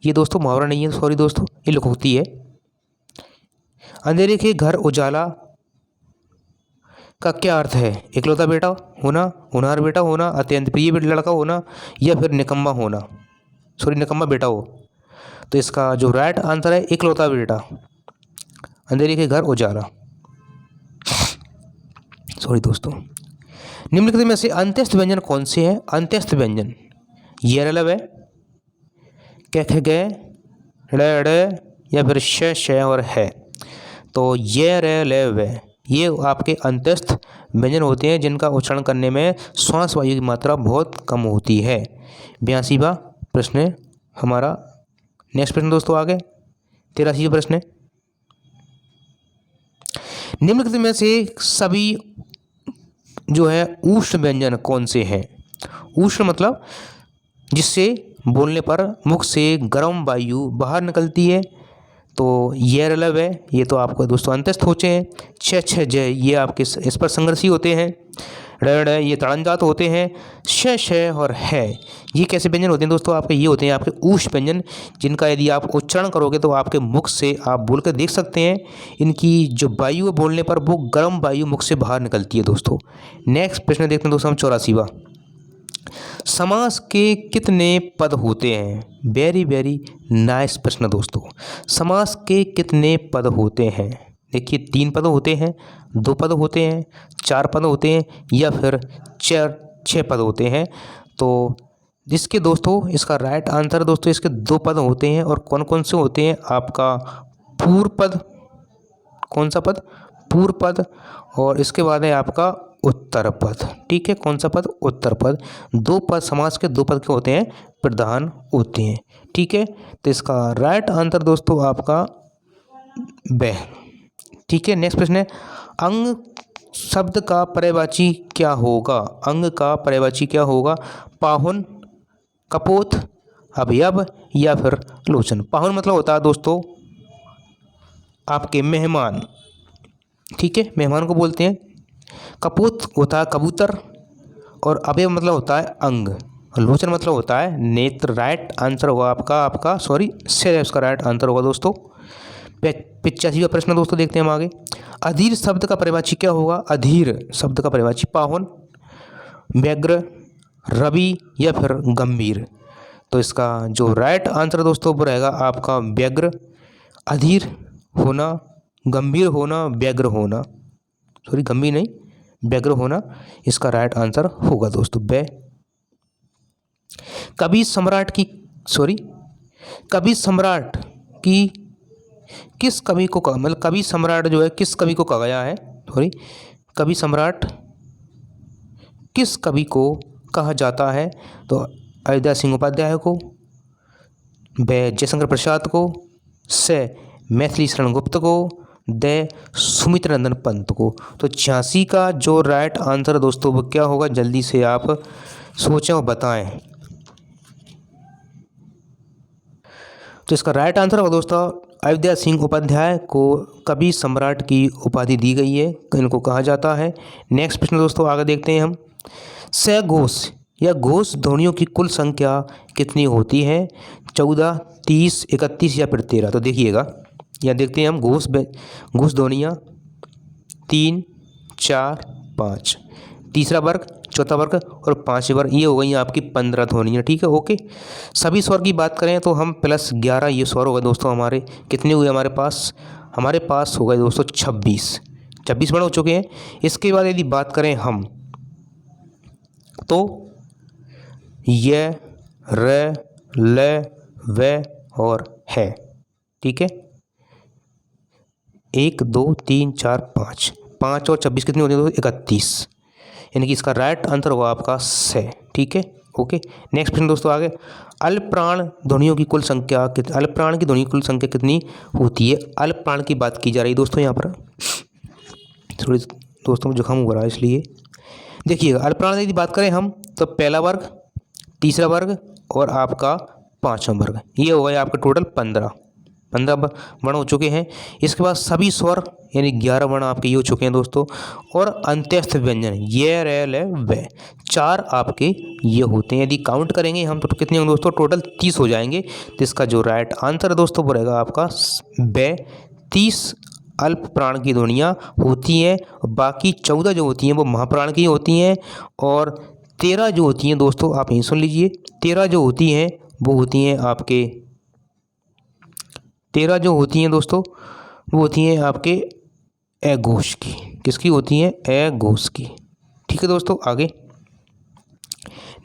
ये दोस्तों मुहावरा नहीं है, दोस्तों, ये लोकोक्ति है। अंधेरे के घर उजाला का क्या अर्थ है? इकलौता बेटा होना, होनहार बेटा होना, अत्यंत प्रिय लड़का होना, या फिर निकम्मा होना, निकम्मा बेटा हो। तो इसका जो राइट आंसर है इकलौता बेटा, अंधेरे के घर उजाला। दोस्तों, निम्नलिखित में से अंत्यस्थ व्यंजन कौन से हैं? अंत्यस्थ व्यंजन ये रलव है, क ख ग ड़ या फिर श और है। तो ये र ल व ये आपके अंत्यस्थ व्यंजन होते हैं, जिनका उच्चारण करने में श्वास वायु की मात्रा बहुत कम होती है। 82वां प्रश्न है हमारा। नेक्स्ट प्रश्न दोस्तों आगे 83वां प्रश्न है। निम्नलिखित में से सभी जो है उष्ण व्यंजन कौन से हैं? उष्ण मतलब जिससे बोलने पर मुख से गर्म वायु बाहर निकलती है। तो ये रलव है, ये तो आपको दोस्तों अंत्यस्थ होते हैं। छ छ जय ये आपके इस पर संघर्षी होते हैं। ड़ ये ताड़नजात होते हैं। श और है ये कैसे व्यंजन होते हैं दोस्तों? आपके ये होते हैं आपके ऊष्ण व्यंजन, जिनका यदि आप उच्चारण करोगे तो आपके मुख से आप बोल कर देख सकते हैं, इनकी जो वायु है बोलने पर वो गर्म वायु मुख से बाहर निकलती है दोस्तों। नेक्स्ट प्रश्न देखते हैं दोस्तों हम 84वां। समास के कितने पद होते हैं? वेरी वेरी नाइस प्रश्न दोस्तों। समास के कितने पद होते हैं? देखिए 3 पद होते हैं, 2 पद होते हैं, 4 पद होते हैं, या फिर 6 पद होते हैं। तो जिसके दोस्तों इसका राइट आंसर दोस्तों इसके 2 पद होते हैं। और कौन कौन से होते हैं? आपका पूर्व पद, कौन सा पद? पूर्व पद। और इसके बाद है आपका उत्तर पद। ठीक है, कौन सा पद? उत्तर पद। दो पद, समास के दो पद के होते हैं, प्रधान होते हैं। ठीक है, तो इसका राइट आंसर दोस्तों आपका ब। ठीक है, नेक्स्ट प्रश्न है, अंग शब्द का पर्यायवाची क्या होगा? अंग का पर्यायवाची क्या होगा? पाहुन, कपोत, अवयव या फिर लोचन। पाहुन मतलब होता है दोस्तों आपके मेहमान। ठीक है, मेहमान को बोलते हैं। कपोत होता है कबूतर, और अवयव मतलब होता है अंग, और लोचन मतलब होता है नेत्र। राइट आंसर होगा आपका सॉरी से उसका राइट आंसर होगा दोस्तों। 85वां प्रश्न दोस्तों देखते हैं हम आगे। अधीर शब्द का पर्यायवाची क्या होगा? अधीर शब्द का पर्यायवाची पाहुन, व्यग्र, रवि या फिर गंभीर। तो इसका जो राइट आंसर दोस्तों वो रहेगा आपका व्यग्र। अधीर होना, गंभीर होना, व्यग्र होना, सॉरी गंभीर नहीं, व्यग्र होना, इसका राइट आंसर होगा दोस्तों ब। कवि सम्राट की किस कवि को कहा, मतलब कवि सम्राट जो है किस कवि को कहा गया है? सॉरी, कवि सम्राट किस कवि को कहा जाता है? तो अयोध्या सिंह उपाध्याय को, ब जयशंकर प्रसाद को, से मैथिली शरण गुप्त को, द सुमित्र नंदन पंत को। तो 86 का जो राइट आंसर दोस्तों वो क्या होगा? जल्दी से आप सोचें और बताएं। तो इसका राइट आंसर होगा दोस्तों अयोध्या सिंह उपाध्याय को कवि सम्राट की उपाधि दी गई है, इनको कहा जाता है। नेक्स्ट प्रश्न दोस्तों आगे देखते हैं हम। सघोष या घोष ध्वनियों की कुल संख्या कितनी होती है? 14, 30, 31 या फिर 13। तो देखिएगा, यहाँ देखते हैं हम घोष ध्वनियाँ 3, 4, 5, तीसरा वर्ग, चौथा वर्ग और पांचवें वर्ग, ये हो गई आपकी 15 ध्वनियाँ। ठीक है, ओके। सभी स्वर की बात करें तो हम +11 ये स्वर हो गए दोस्तों हमारे। कितने हुए हमारे पास? हमारे पास हो गए दोस्तों 26 वर्ण हो चुके हैं। इसके बाद यदि बात करें हम तो य, र, ल, व और है। ठीक है, 1, 2, 3, 4, 5 और 26 कितने होते हैं दोस्तों? 31, यानी कि इसका राइट आंसर होगा आपका से। ठीक है, ओके। नेक्स्ट प्रश्न दोस्तों आगे। अल्पप्राण ध्वनियों की कुल संख्या अल्पप्राण की ध्वनि की कुल संख्या कितनी होती है? अल्पप्राण की बात की जा रही है दोस्तों यहाँ पर। थोड़ी दोस्तों जुकाम हो रहा है इसलिए देखिएगा। अल्पप्राण की बात करें हम तो पहला वर्ग, तीसरा वर्ग और आपका पांचवा वर्ग, ये हो गया आपका टोटल 15 वर्ण हो चुके हैं। इसके बाद सभी स्वर यानी 11 वर्ण आपके ये हो चुके हैं दोस्तों, और अंत्यस्थ व्यंजन ये, रे, ले, वे 4 आपके ये होते हैं। यदि काउंट करेंगे हम तो कितने होंगे दोस्तों? टोटल 30 हो जाएंगे। तो इसका जो राइट आंसर है दोस्तों वो रहेगा आपका ब। 30 अल्प प्राण की ध्वनियाँ होती हैं, बाकी 14 जो होती हैं वो महाप्राण की होती हैं, और 13 जो होती हैं दोस्तों आप यहीं सुन लीजिए, 13 जो होती हैं वो होती हैं आपके 13 जो होती हैं दोस्तों वो होती हैं आपके अघोष की। किसकी होती हैं? अघोष की। ठीक है दोस्तों, आगे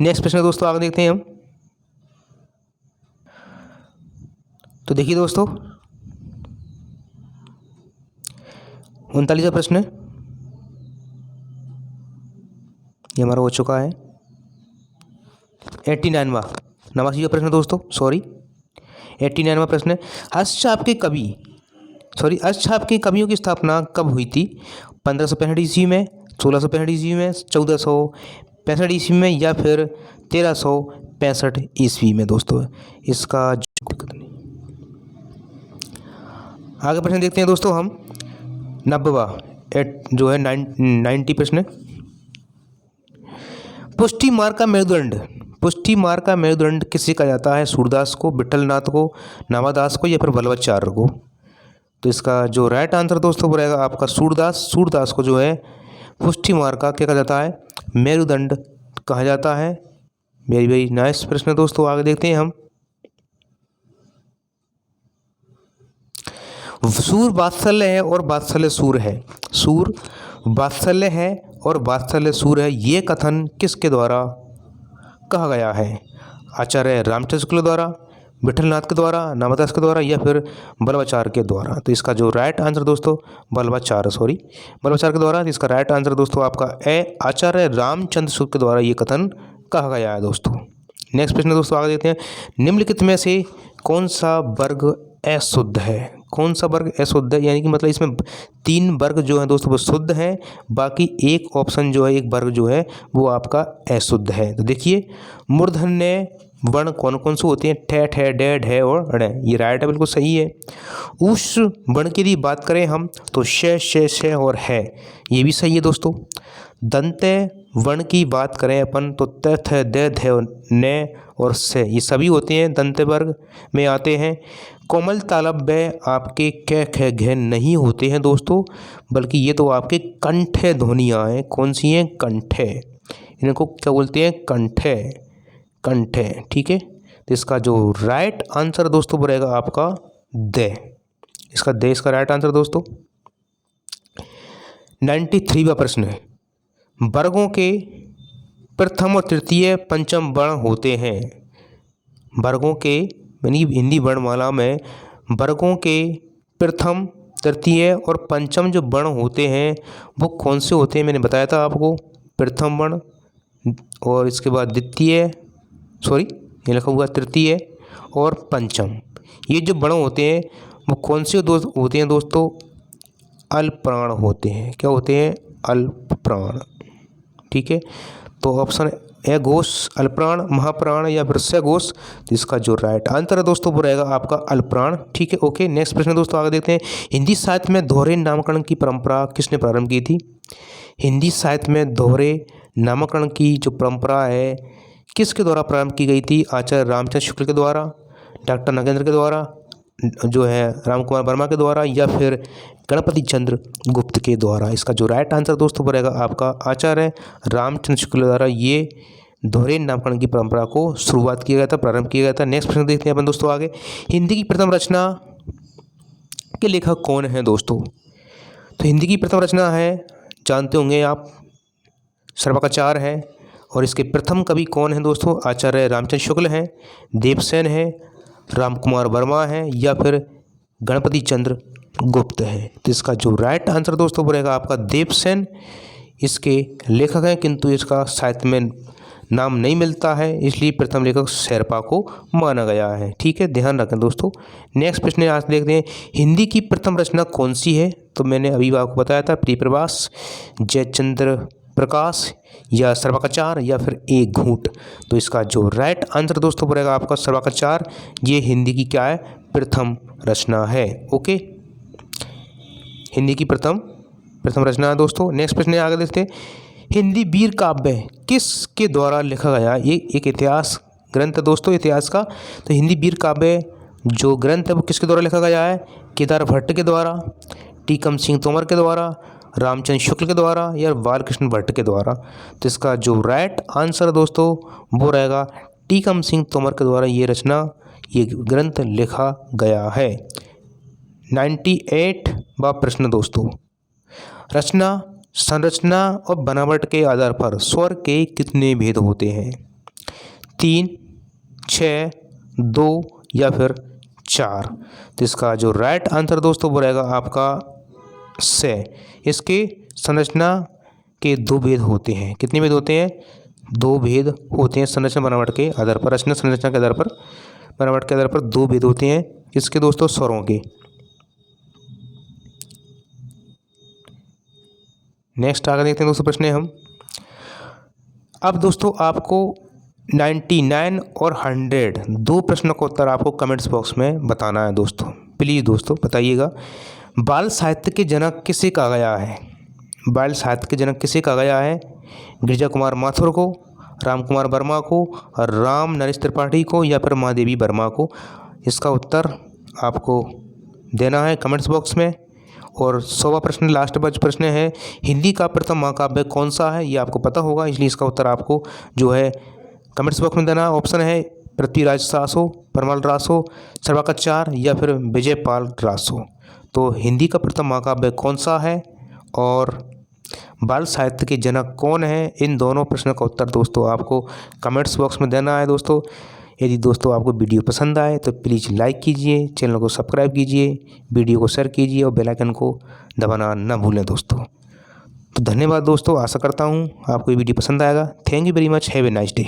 नेक्स्ट प्रश्न दोस्तों आगे देखते हैं हम। तो देखिए दोस्तों 39वां प्रश्न ये हमारा हो चुका है। 89वां प्रश्न दोस्तों, सॉरी 89वां प्रश्न। हस्तछाप के कवियों की स्थापना कब हुई थी? 1565 ईस्वी में, 1665 ईस्वी में, 1465 ईस्वी में या फिर 1365 ईस्वी में दोस्तों। इसका आगे प्रश्न देखते हैं दोस्तों हम। 90वां जो है 90 प्रश्न। पुष्टि मार्ग का मेरुदंड किसे कहा जाता है? सूरदास को, विठलनाथ को, नामादास को या फिर वल्लभाचार्य को। तो इसका जो राइट आंसर दोस्तों वो रहेगा आपका सूरदास को जो है पुष्टि मार्ग का क्या कहा जाता है? मेरुदंड कहा जाता है। वेरी नाइस प्रश्न दोस्तों, आगे देखते हैं हम। सूर वात्सल्य है और वात्सल्य सूर है। सूर वात्सल्य है और वात्सल्य सूर है, ये कथन किसके द्वारा कहा गया है? आचार्य रामचंद्र शुक्ल द्वारा, विठलनाथ के द्वारा, नामदास के द्वारा या फिर बल्बाचार्य के द्वारा। तो इसका जो राइट आंसर दोस्तों बल्बाचार्य के द्वारा। इसका राइट आंसर दोस्तों आपका ए आचार्य रामचंद्र शुक्ल के द्वारा ये कथन कहा गया है दोस्तों। नेक्स्ट प्रश्न दोस्तों आगे देते हैं, निम्नलिखित में से कौन सा वर्ग अशुद्ध है? कौन सा वर्ग अशुद्ध है? यानी कि मतलब इसमें 3 वर्ग जो है दोस्तों वो शुद्ध है, बाकी एक ऑप्शन जो है, एक वर्ग जो है वो आपका अशुद्ध है। तो देखिए मूर्धन्य वर्ण कौन कौन से होते हैं? ठे, ठे, डे, ढे और ढे। ये राइट है, बिल्कुल सही है। उस वर्ण की यदि बात करें हम तो शे और है, ये भी सही है दोस्तों। दंत्य वर्ण की बात करें अपन तो त, थ, द, ध, न और से, ये सभी होते हैं दंत्य वर्ग में आते हैं। कोमल तालव्य आपके क, ख, घ नहीं होते हैं दोस्तों, बल्कि ये तो आपके कंठे ध्वनियाँ हैं। कौन सी हैं? कंठे। इनको क्या बोलते हैं? कंठे। ठीक है। तो इसका जो राइट आंसर दोस्तों रहेगा आपका द। इसका राइट आंसर दोस्तों। 93वां प्रश्न है, वर्गों के प्रथम और तृतीय पंचम वर्ण होते हैं। वर्गों के यानी हिंदी वर्णमाला में वर्गों के प्रथम, तृतीय और पंचम जो वर्ण होते हैं वो कौन से होते हैं? मैंने बताया था आपको, प्रथम वर्ण और इसके बाद ये लिखा हुआ तृतीय और पंचम। ये जो वर्ण होते हैं वो कौन से होते हैं दोस्तों? अल्पप्राण होते हैं। क्या होते हैं? अल्पप्राण। ठीक है। तो ऑप्शन ए घोष, अल्पप्राण, महाप्राण या फिर सघोष। इसका जो राइट आंसर है दोस्तों वो रहेगा आपका अल्पप्राण। ठीक है, ओके। नेक्स्ट प्रश्न दोस्तों आगे देखते हैं, हिंदी साहित्य में दोहरे नामकरण की परंपरा किसने प्रारंभ की थी? हिंदी साहित्य में दोहरे नामकरण की जो परंपरा है किसके द्वारा प्रारंभ की गई थी? आचार्य रामचंद्र शुक्ल के द्वारा, डॉक्टर नगेंद्र के द्वारा, जो है राम कुमार वर्मा के द्वारा या फिर गणपति चंद्र गुप्त के द्वारा। इसका जो राइट आंसर दोस्तों रहेगा आपका आचार्य रामचंद्र शुक्ल द्वारा ये दोहरे नामकरण की परंपरा को शुरुआत किया गया था, प्रारंभ किया गया था। नेक्स्ट प्रश्न देखते हैं अपन दोस्तों आगे, हिंदी की प्रथम रचना के लेखक कौन है दोस्तों? तो हिंदी की प्रथम रचना है, जानते होंगे आप, सर्वकाचार है। और इसके प्रथम कवि कौन है दोस्तों? आचार्य रामचंद्र शुक्ल हैं, देवसेन है, राम कुमार वर्मा है या फिर गणपति चंद्र गुप्त है। तो इसका जो राइट आंसर दोस्तों रहेगा आपका देवसेन इसके लेखक हैं, किंतु इसका साहित्य में नाम नहीं मिलता है, इसलिए प्रथम लेखक शेरपा को माना गया है। ठीक है, ध्यान रखें दोस्तों। नेक्स्ट प्रश्न आज देखते हैं, हिंदी की प्रथम रचना कौन सी है? तो मैंने अभी आपको बताया था, प्रियप्रवास, जयचंद्र प्रकाश या सर्वकाचार या फिर एक घूंट। तो इसका जो राइट आंसर दोस्तों रहेगा आपका सर्वकाचार। ये हिंदी की क्या है? प्रथम रचना है। ओके, हिंदी की प्रथम रचना है दोस्तों। नेक्स्ट प्रश्न आगे देखते हैं, हिंदी वीर काव्य किसके द्वारा लिखा गया? ये एक इतिहास ग्रंथ है दोस्तों, इतिहास का। तो हिंदी वीर काव्य जो ग्रंथ है वो किसके द्वारा लिखा गया है? केदार भट्ट के द्वारा, टीकम सिंह तोमर के द्वारा, रामचंद्र शुक्ल के द्वारा या बालकृष्ण भट्ट के द्वारा। तो इसका जो राइट आंसर दोस्तों वो रहेगा टीकम सिंह तोमर के द्वारा ये ग्रंथ लिखा गया है। 98वां प्रश्न दोस्तों, रचना, संरचना और बनावट के आधार पर स्वर के कितने भेद होते हैं? 3, 6, 2 या फिर 4। तो इसका जो राइट आंसर दोस्तों वो रहेगा आपका से। इसके संरचना के 2 भेद होते हैं। कितने भेद होते हैं? 2 भेद होते हैं संरचना बनावट के आधार पर। रचना संरचना के आधार पर, बनावट के आधार पर 2 भेद होते हैं। किसके दोस्तों? स्वरों के। नेक्स्ट आगे देखते हैं दोस्तों प्रश्न हम। अब दोस्तों आपको 99 और 100 2 प्रश्नों का उत्तर आपको कमेंट्स बॉक्स में बताना है दोस्तों। प्लीज़ दोस्तों बताइएगा, बाल साहित्य के जनक किसे कहा गया है? बाल साहित्य के जनक किसे कहा गया है? गिरिजा कुमार माथुर को, राम कुमार वर्मा को, राम नरेश त्रिपाठी को या फिर महादेवी वर्मा को? इसका उत्तर आपको देना है कमेंट्स बॉक्स में। और 100वां प्रश्न, लास्ट प्रश्न है, हिंदी का प्रथम महाकाव्य कौन सा है? ये आपको पता होगा, इसलिए इसका उत्तर आपको जो है कमेंट्स बॉक्स में देना। ऑप्शन है पृथ्वीराज रासो, परमाल रासो, सर्वकाचार या फिर विजयपाल रासो। तो हिंदी का प्रथम महाकाव्य कौन सा है और बाल साहित्य के जनक कौन है? इन दोनों प्रश्नों का उत्तर दोस्तों आपको कमेंट्स बॉक्स में देना है दोस्तों। यदि दोस्तों आपको वीडियो पसंद आए तो प्लीज़ लाइक कीजिए, चैनल को सब्सक्राइब कीजिए, वीडियो को शेयर कीजिए और बेल आइकन को दबाना ना भूलें दोस्तों। तो धन्यवाद दोस्तों, आशा करता हूँ आपको ये वीडियो पसंद आएगा। Thank you very much, have a nice day.